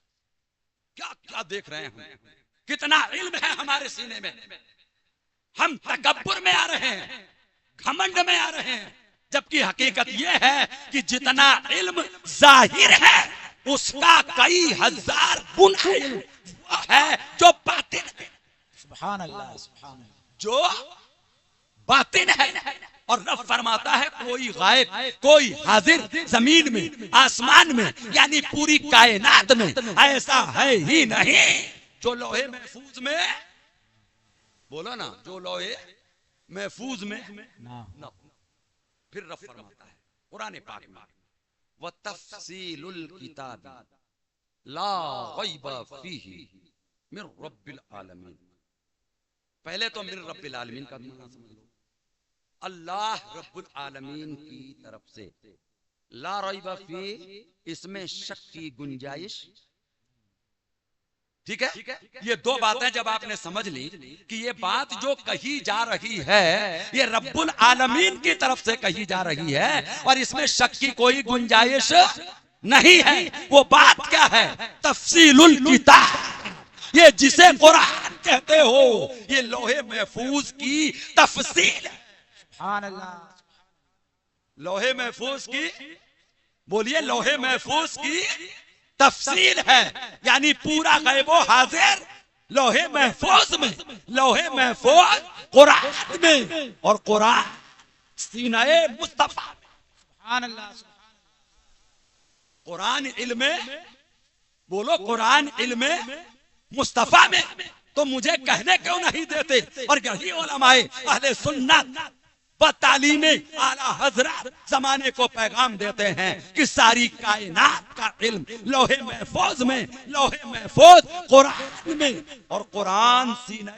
کیا کیا دیکھ رہے ہیں ہم، کتنا علم ہے ہمارے سینے میں. ہم تکبر میں آ رہے ہیں، گھمنڈ میں آ رہے ہیں، جبکہ حقیقت یہ ہے کہ جتنا علم ظاہر ہے اس کا کئی ہزار گنا علم وہ ہے جو باطن ہے. سبحان اللہ سبحان اللہ. جو باطن ہے. اور رب فرماتا ہے کوئی غائب کوئی حاضر زمین میں آسمان میں یعنی پوری کائنات میں ایسا ہے ہی نہیں جو لوہے محفوظ میں، بولو نا، جو لوہے محفوظ میں نہ. نہ. پھر رب فرماتا ہے قرآن پاک میں وَتَفْصِيلُ الْكِتَابِ لَا غَيْبَ فِيهِ مِن رَبِّ الْعَالَمِينَ. پہلے تو من رب العالمین کا معنی سمجھ لو، اللہ رب العالمین کی طرف سے. لا ریب فی، اس میں شک کی گنجائش. ٹھیک ہے، یہ دو باتیں جب آپ نے سمجھ لی کہ یہ بات جو کہی جا رہی ہے یہ رب العالمین کی طرف سے کہی جا رہی ہے اور اس میں شک کی کوئی گنجائش نہیں ہے، وہ بات کیا ہے؟ تفصیل الکتاب. یہ جسے قرآن کہتے ہو یہ لوہے محفوظ کی تفصیل ہے. سبحان اللہ. لوہے محفوظ کی، بولیے، لوہے محفوظ کی تفصیل ہے. یعنی پورا غیب و حاضر لوہے محفوظ میں، لوہے محفوظ قرآن میں، اور قرآن سینہ مصطفیٰ میں. سبحان اللہ. قرآن علم، بولو، قرآن علم مصطفیٰ میں. تو مجھے کہنے کیوں نہیں دیتے؟ اور یہی علماء اہل سنت و تعلیم اعلیٰ حضرات زمانے کو پیغام دیتے ہیں کہ ساری کائنات کا علم لوہے محفوظ میں، لوہے محفوظ قرآن میں، اور قرآن سینہ.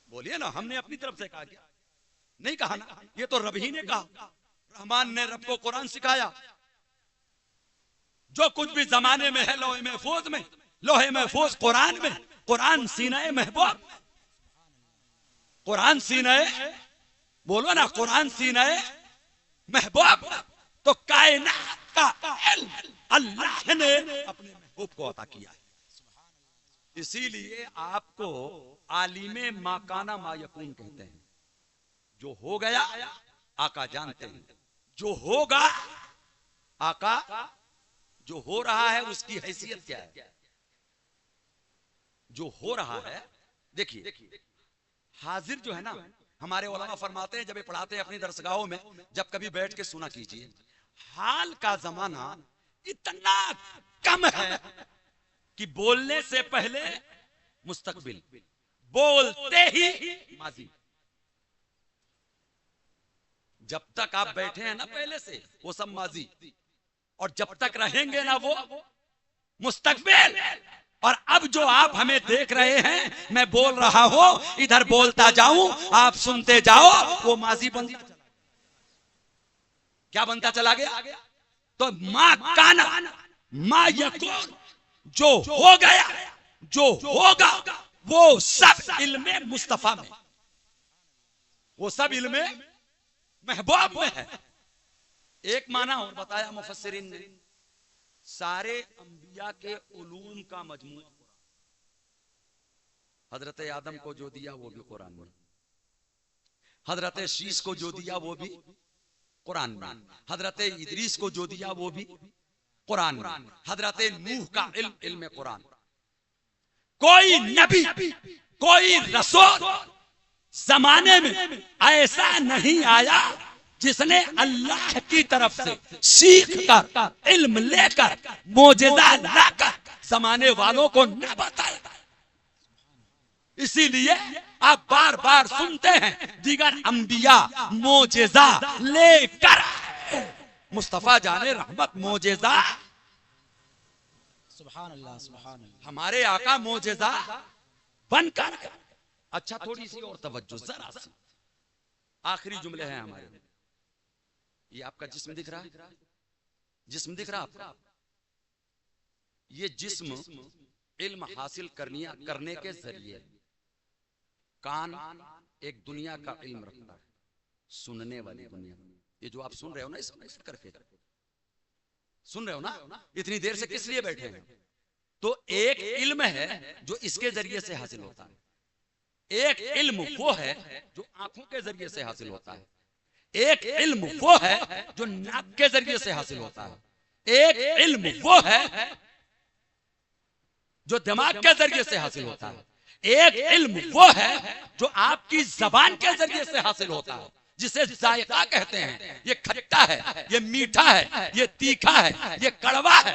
بولیے نا، ہم نے اپنی طرف سے کہا کیا؟ نہیں کہا نا، یہ تو رب ہی نے کہا. رحمان نے رب کو قرآن سکھایا. جو کچھ بھی زمانے میں ہے لوہے محفوظ میں، لوہے محفوظ قرآن میں، قرآن سینہ محبوب. قرآن سینہ، بولو نا، قرآن سینہ محبوب. تو کائنات کا علم اللہ نے اپنے محبوب کو عطا کیا ہے. اسی لیے آپ کو عالم ما کان ما یکون کہتے ہیں. جو ہو گیا آقا جانتے ہیں، جو ہوگا آقا، جو ہو رہا ہے اس کی حیثیت کیا ہے. جو ہو رہا ہے، دیکھیے، حاضر جو ہے نا، ہمارے علماء فرماتے ہیں جب یہ پڑھاتے ہیں اپنی درسگاہوں میں، جب کبھی بیٹھ کے سنا کیجئے، حال کا زمانہ اتنا کم ہے کہ بولنے سے پہلے مستقبل، بولتے ہی ماضی. جب تک آپ بیٹھے ہیں نا پہلے سے وہ سب ماضی، اور جب تک رہیں گے نا وہ مستقبل. اور اب جو آپ ہمیں دیکھ رہے ہیں، میں بول رہا ہوں، ادھر بولتا جاؤں، آپ سنتے جاؤ، وہ ماضی بنتا چلا گیا. کیا بنتا چلا گیا؟ تو ما کانا ما یکون، جو ہو گیا، جو ہوگا، وہ سب علم مصطفیٰ میں، وہ سب علم محبوب میں ہے. ایک معنی اور بتایا مفسرین نے، سارے انبیاء کے علوم کا مجموعہ. حضرت آدم کو جو دیا وہ بھی قرآن میں، حضرت شیس کو جو دیا وہ بھی قرآن میں، حضرت ادریس کو جو دیا وہ بھی قرآن میں، حضرت نوح کا علم علم قرآن. کوئی نبی، کوئی رسول زمانے میں ایسا نہیں آیا جس نے اللہ کی طرف سے سیکھ کر، علم لے کر، معجزہ لا کر زمانے والوں کو نہ بتایا. اسی لیے آپ بار بار سنتے ہیں دیگر انبیاء معجزہ لے کر، مصطفیٰ جان رحمت معجزہ. سبحان اللہ سبحان اللہ. ہمارے آقا معجزہ بن کر. اچھا، تھوڑی سی اور توجہ، ذرا سی آخری جملے ہیں ہمارے. یہ آپ کا جسم دکھ رہا ہے، جسم دکھ رہا آپ کا. یہ جسم علم حاصل کرنے کے ذریعے، کان ایک دنیا کا علم رکھتا ہے، سننے والی دنیا. یہ جو آپ سن رہے ہو نا، اس کو کر کے سن رہے ہو نا؟ اتنی دیر سے کس لیے بیٹھے ہیں؟ تو ایک علم ہے جو اس کے ذریعے سے حاصل ہوتا ہے، ایک علم وہ ہے جو آنکھوں کے ذریعے سے حاصل ہوتا ہے، ایک علم وہ ہے جو ناک کے ذریعے سے حاصل ہوتا ہے، ایک علم وہ ہے جو دماغ کے ذریعے سے حاصل ہوتا ہے، ایک علم وہ ہے جو آپ کی زبان کے ذریعے سے حاصل ہوتا ہے، جسے ذائقہ کہتے ہیں۔ یہ کھٹا ہے، یہ میٹھا ہے، یہ تیکھا ہے، یہ کڑوا ہے۔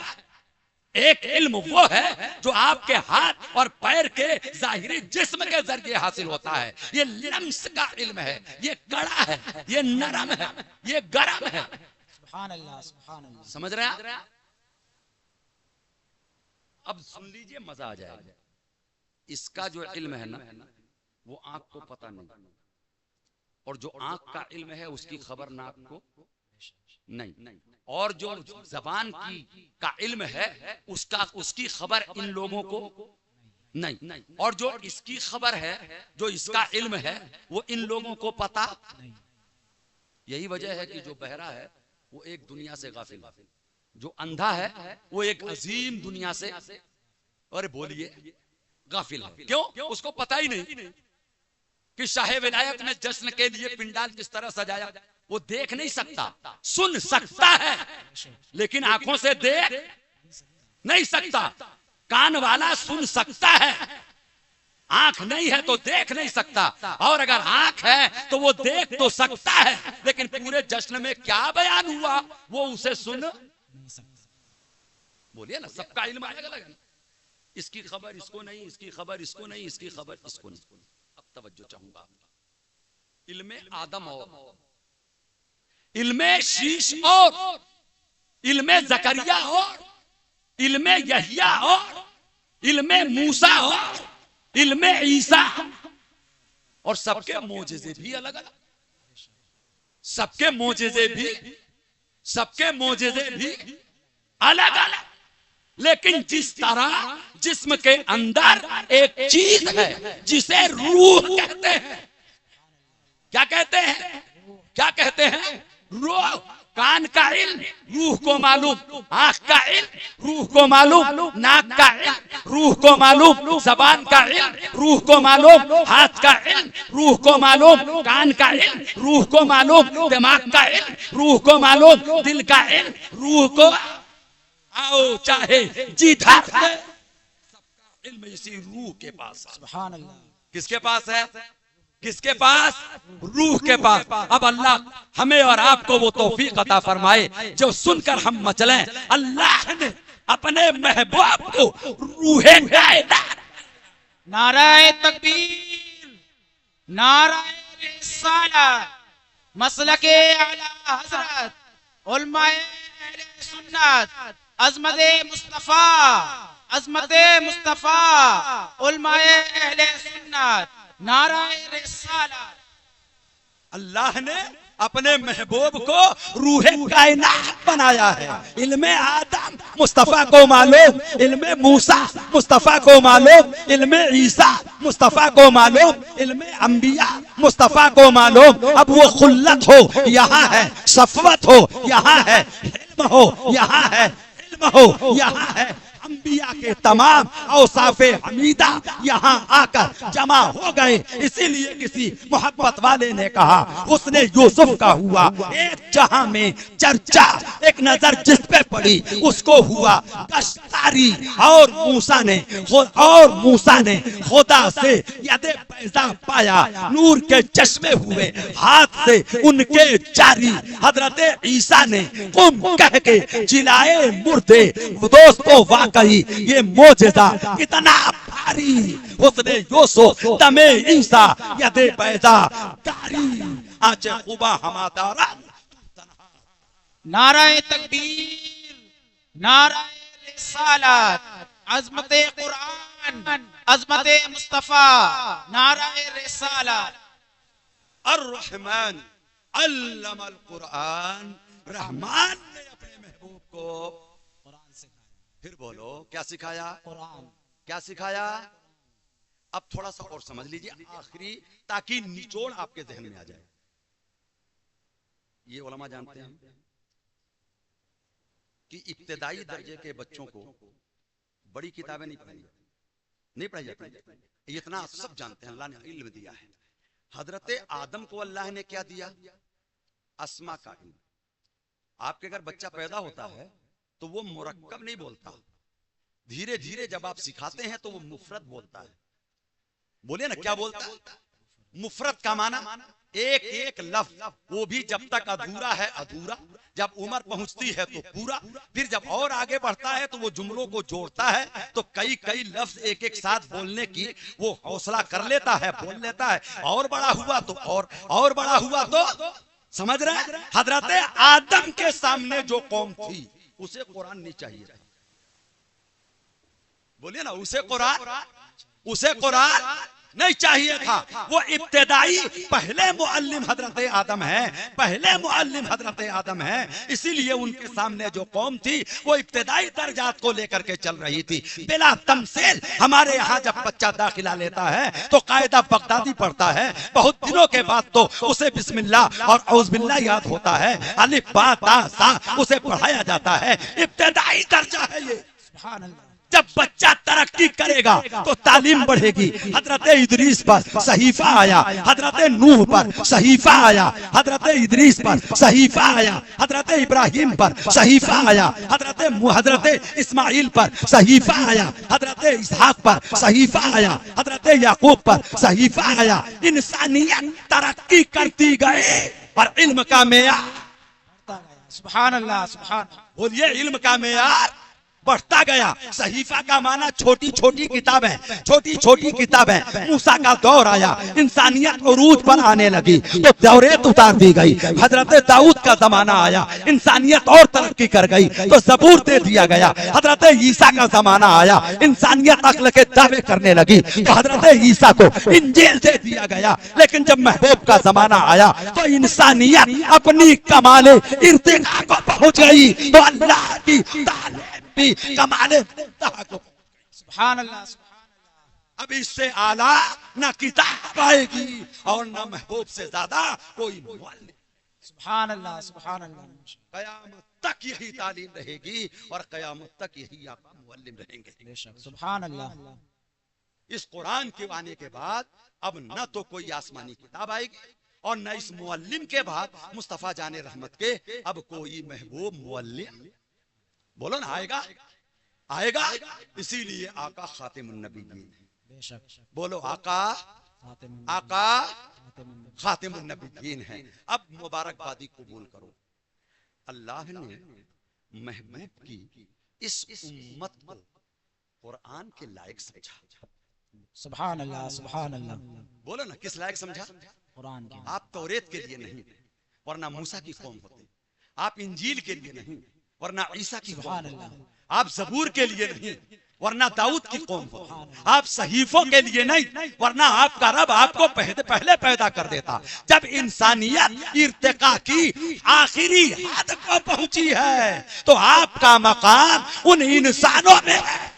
ایک علم وہ ہے جو آپ کے ہاتھ اور پیر کے ظاہری جسم کے ذریعے حاصل ہوتا ہے۔ یہ لمس کا علم ہے، یہ کڑا ہے، یہ نرم ہے، یہ گرم ہے۔ سبحان اللہ سبحان اللہ۔ سمجھ رہے ہیں؟ اب سن لیجئے، مزہ آ جائے گا۔ اس کا جو علم ہے نا وہ آنکھ کو پتہ نہیں، اور جو آنکھ کا علم ہے اس کی خبر ناک کو نہیں، اور جو زبان کا علم ہے اس کی خبر ان لوگوں کو نہیں، اور جو اس کی خبر ہے، جو اس کا علم ہے، وہ ان لوگوں کو پتہ نہیں۔ یہی وجہ ہے کہ جو بہرا ہے وہ ایک دنیا سے غافل ہے، جو اندھا ہے وہ ایک عظیم دنیا سے، اور بولیے، غافل ہے۔ کیوں؟ اس کو پتہ ہی نہیں کہ شاہ ولایت نے جشن کے لیے پنڈال کس طرح سجایا۔ وہ دیکھ نہیں سکتا، سن سکتا ہے لیکن آنکھوں سے دیکھ نہیں سکتا۔ کان والا سن سکتا ہے، آنکھ نہیں ہے تو دیکھ نہیں سکتا، اور اگر آنکھ ہے تو وہ دیکھ تو سکتا ہے لیکن پورے جشن میں کیا بیان ہوا وہ اسے سن نہیں سکتا۔ بولیے نا، سب کا علم الگ الگ ہے نا، اس کی خبر اس کو نہیں، اس کی خبر اس کو نہیں، اس کی خبر اس کو نہیں۔ اب توجہ چاہوں گا، علم آدم اور علم شیش اور علم زکریا اور علم یحییٰ اور علم موسیٰ اور علم عیسیٰ، اور سب کے معجزے بھی الگ الگ، سب کے معجزے بھی الگ الگ، لیکن جس طرح جسم کے اندر ایک چیز ہے جسے روح کہتے ہیں۔ کیا کہتے ہیں؟ کیا کہتے ہیں؟ روح۔ کان کا علم روح کو معلوم، آنکھ کا علم روح کو معلوم، ناک کا علم روح کو معلوم، زبان کا علم روح کو معلوم، ہاتھ کا علم روح کو معلوم، کان کا علم روح کو معلوم، دماغ کا علم روح کو معلوم، دل کا علم روح کو، آؤ چاہے جیدھا سب کا علم اسی روح کے پاس ہے۔ سبحان اللہ۔ کس کے پاس ہے؟ کس کے پاس؟ روح کے پاس۔ اب اللہ ہمیں اور آپ کو وہ توفیق عطا فرمائے جو سن کر ہم مچلیں۔ اللہ نے اپنے محبوب کو روح کائنات، نعرہ تکبیر، نعرہ رسالت، مسلک اعلی حضرت علماء اہل سنت، عظمت مصطفیٰ، عظمت مصطفیٰ، علماء اہل سنت، نعرہ رسالت۔ اللہ نے اپنے محبوب کو روح کائنات بنایا ہے۔ علم آدم مصطفیٰ کو معلوم، علم موسیٰ مصطفیٰ کو معلوم، علم عیسیٰ مصطفیٰ کو معلوم، علم انبیاء مصطفیٰ کو معلوم۔ اب وہ خلت ہو یہاں ہے، صفوت ہو یہاں ہے، علم ہو یہاں ہے، علم ہو یہاں ہے، انبیاء کے تمام اوصاف حمیدہ یہاں آ کر جمع ہو گئے۔ اسی لیے کسی محبت والے نے کہا حسن یوسف کا ہوا ایک جہاں میں چرچا، ایک نظر جس پہ پڑی اس کو ہوا کشتاری، اور موسیٰ نے خدا سے ید بیضا پایا، نور کے چشمے ہوئے ہاتھ سے ان کے جاری۔ حضرت عیسیٰ نے قم کہہ کے جلائے مردے۔ دوستو واقعی یہ معجزہ کتنا بھاری، حسن یوسف دم عیسیٰ ید بیضا کاری، آنچ خوبا ہمادارا۔ نعرہ تکبیر، نعرہ رسالت، عظمت قرآن، عظمت مصطفیٰ، نعرہ رسالت۔ الرحمن علم القرآن، رحمان نے اپنے محبوب کو قرآن سکھایا، پھر بولو کیا سکھایا؟ قرآن۔ کیا سکھایا؟ اب تھوڑا سا اور سمجھ لیجئے آخری، تاکہ نچوڑ آپ کے ذہن میں آ جائے۔ یہ علماء جانتے ہیں کہ ابتدائی درجے کے بچوں کو بڑی کتابیں نہیں پڑھائی جاتی. اتنا سب جانتے ہیں اللہ نے علم دیا ہے. حضرت آدم کو اللہ نے کیا دیا؟ اسما کا علم. آپ کے اگر بچہ پیدا ہوتا ہے تو وہ مرکب نہیں بولتا, دھیرے دھیرے جب آپ سکھاتے ہیں تو وہ مفرد بولتا ہے. بولے نا کیا بولتا ہے؟ مفرد کا معنی ایک ایک لفظ, وہ بھی جب تک ادھورا ہے ادھورا, جب عمر پہنچتی ہے تو پورا, پھر جب اور آگے بڑھتا ہے تو وہ جملوں کو جوڑتا ہے تو کئی لفظ ایک ایک ساتھ بولنے کی وہ حوصلہ کر لیتا ہے, بول لیتا ہے. اور بڑا ہوا تو اور بڑا ہوا تو, سمجھ رہے ہیں؟ حضرت آدم کے سامنے جو قوم تھی اسے قرآن نہیں چاہیے تھا. بولیے نا, اسے قرآن نہیں چاہیے تھا. وہ ابتدائی پہلے معلم حضرت آدم ہے, اسی لیے ان کے سامنے جو قوم تھی وہ ابتدائی درجات کو لے کر کے چل رہی تھی بلا تمثیل. ہمارے یہاں جب بچہ داخلہ لیتا ہے تو قاعدہ بغدادی پڑھتا ہے, بہت دنوں کے بعد تو اسے بسم اللہ اور اعوذ باللہ یاد ہوتا ہے, الف با تا سا اسے پڑھایا جاتا ہے. ابتدائی درجہ ہے یہ. سبحان اللہ. جب بچہ ترقی کرے گا تو تعلیم بڑھے گی. حضرت ادریس پر صحیفہ آیا, حضرت نوح پر صحیفہ آیا, حضرت ادریس پر صحیفہ آیا, حضرت ابراہیم پر صحیفہ آیا, حضرت اسماعیل پر صحیفہ آیا, حضرت اسحاق پر صحیفہ آیا, حضرت یعقوب پر صحیفہ آیا. انسانیت ترقی کرتی گئے اور علم کا معیار, سبحان اللہ, سبحان اللہ. بولیے, علم کا معیار بڑھتا گیا. صحیفہ کا معنی چھوٹی چھوٹی کتابیں. موسیٰ کا دور آیا, انسانیت عروج پر آنے لگی تو توریت اتار دی گئی. حضرت داؤد کا زمانہ آیا, انسانیت اور ترقی کر گئی تو زبور دے دیا گیا. حضرت عیسیٰ کا زمانہ آیا, انسانیت عقل کے دعوے کرنے لگی تو حضرت عیسیٰ کو انجیل دے دیا گیا. لیکن جب محبوب کا زمانہ آیا تو انسانیت اپنی کمال ارتقاء کو پہنچ گئی تو اللہ کی کمال سبحان اللہ, سبحان اللہ. اب اس سے اعلیٰ نہ کتاب آئے گی اور نہ محبوب سے زیادہ کوئی معلم. سبحان اللہ, سبحان اللہ. قیامت تک یہی تعلیم رہے گی اور قیامت تک یہی آپ معلم رہیں گے. سبحان اللہ. اس قرآن کے آنے کے بعد اب نہ تو کوئی آسمانی کتاب آئے گی اور نہ اس معلم کے بعد مصطفیٰ جان رحمت کے اب کوئی محبوب معلم. بولو نا, آئے گا. اسی لیے آقا خاتم النبیین. بولو, آقا خاتم النبیین ہے. اب مبارکبادی قبول کرو. اللہ نے محبوب کی اس امت کو قرآن کے لائق سمجھا. سبحان اللہ, سبحان اللہ. بولو نا, کس لائق سمجھا؟ قرآن کی. آپ توریت کے لیے نہیں ورنہ موسیٰ کی قوم ہوتے, آپ انجیل کے لیے نہیں ورنہ عیسیٰ کی قوم ہوتے, آپ زبور کے لیے نہیں ورنہ داؤد کی قوم ہوتے, آپ صحیفوں کے لیے نہیں ورنہ آپ کا رب آپ کو پہلے پیدا کر دیتا. جب انسانیت ارتقاء کی آخری حد کو پہنچی ہے تو آپ کا مقام ان انسانوں میں ہے.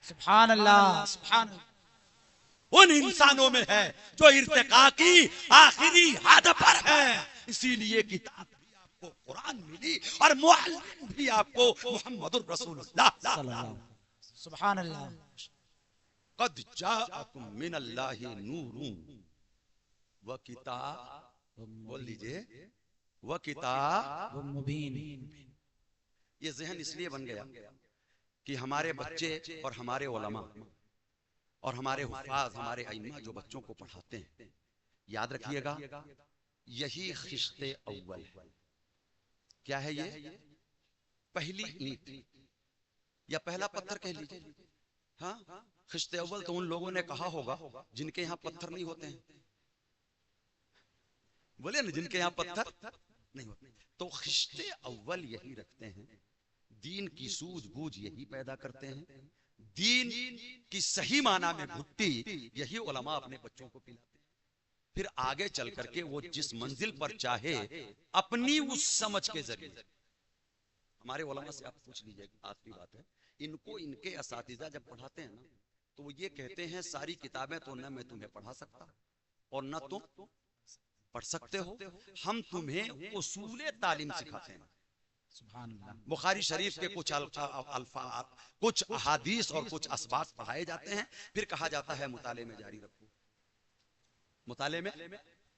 سبحان اللہ, سبحان اللہ. ان انسانوں میں ہے جو ارتقاء کی آخری حد پر ہے. اسی لیے کتاب بھی آپ کو قرآن ملی اور معلم بھی آپ کو محمد الرسول اللہ. سبحان اللہ. قد جاءکم من اللہ نور و کتاب, بول لیجئے, و کتاب مبین. یہ ذہن اس لیے بن گیا کہ ہمارے بچے اور ہمارے علماء اور ہمارے حفاظ, ہمارے ائمہ جو بچوں کو پڑھاتے ہیں, یاد رکھیے گا یہی خشت اول ہے. کیا ہے یہ؟ پہلی اینٹ یا پہلا پتھر کہہ لیجیے. ہاں, خشت اول تو ان لوگوں نے کہا ہوگا جن کے یہاں پتھر نہیں ہوتے ہیں. بولے نا, جن کے یہاں پتھر نہیں ہوتے. تو خشت اول یہی رکھتے ہیں, دین کی سوجھ بوجھ یہی پیدا کرتے ہیں, دین کی صحیح معنی میں گھٹی یہی علماء اپنے بچوں کو پلاتے ہیں. پھر آگے چل کر کے وہ جس منزل پر چاہے اپنی اس سمجھ کے ذریعے. ہمارے علماء سے آپ پوچھ لیجئے, آخری بات ہے, ان کو ان کے اساتذہ جب پڑھاتے ہیں نا تو وہ یہ کہتے ہیں ساری کتابیں تو نہ میں تمہیں پڑھا سکتا اور نہ تم پڑھ سکتے ہو, ہم تمہیں اصول تعلیم سکھاتے ہیں. سبحان اللہ. بخاری شریف کے کچھ الفاظ، کچھ احادیث اور کچھ اسباط پڑھائے جاتے ہیں، پھر کہا جاتا ہے مطالعے میں جاری رکھو. مطالعے میں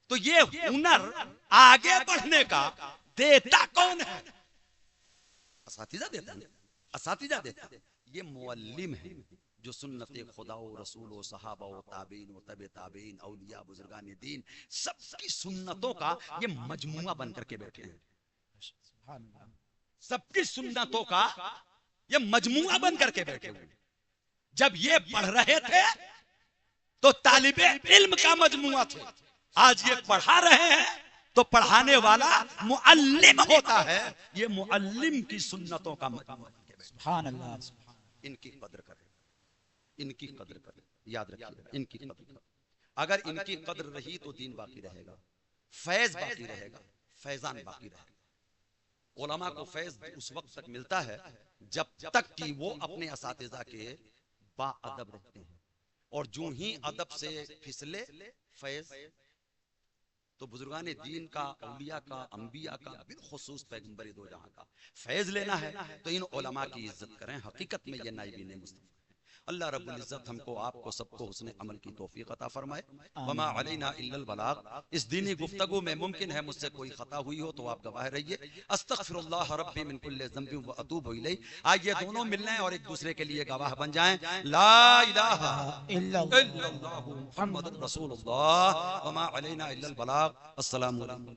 تو یہ ہنر آگے بڑھنے کا دیتا کون ہے؟ اساتذہ دیتے ہیں. اساتذہ دیتے ہیں. یہ معلم ہے جو سنت خدا و رسول و صحابہ و تابعین و تبع تابعین اولیاء بزرگان دین سب کی سنتوں کا یہ مجموعہ بن کر کے بیٹھے ہیں. سبحان اللہ. سب کی سنتوں کا یہ مجموعہ بن کر کے بیٹھے ہوئے. جب یہ پڑھ رہے تھے تو طالب علم کا مجموعہ تھے. آج یہ پڑھا رہے ہیں تو پڑھانے والا معلم ہوتا ہے. یہ معلم کی سنتوں کا مجموعہ بن کے بیٹھے. سبحان اللہ. ان کی قدر کریں، ان کی قدر کریں. یاد رکھیے ان کی قدر کریں. اگر ان کی قدر رہی تو دین باقی رہے گا، فیض باقی رہے گا، فیضان باقی رہے گا. علماء کو فیض اس وقت تک ملتا ہے جب تک کہ وہ اپنے اساتذہ کے با ادب رہتے ہیں، اور جو ہی ادب سے پھسلے فیض تو بزرگان دین کا، اولیاء کا، انبیاء کا، بالخصوص پیغمبر دو جہاں کا فیض لینا ہے تو ان علماء کی عزت کریں. حقیقت میں یہ نائبین مصطفیٰ. اللہ رب العزت ہم کو، آپ کو، سب کو حسن عمل کی توفیق عطا فرمائے. وما علینا الا البلاغ. اس دینی گفتگو میں ممکن ہے مجھ سے کوئی خطا ہوئی ہو تو آپ گواہ رہیے. استغفر اللہ ربی من کل ذنب واتوب الیہ. آئیے دونوں مل لیں اور ایک دوسرے کے لیے گواہ بن جائیں. لا الہ الا الا اللہ محمد رسول اللہ. وما علینا الا البلاغ. السلام علیکم.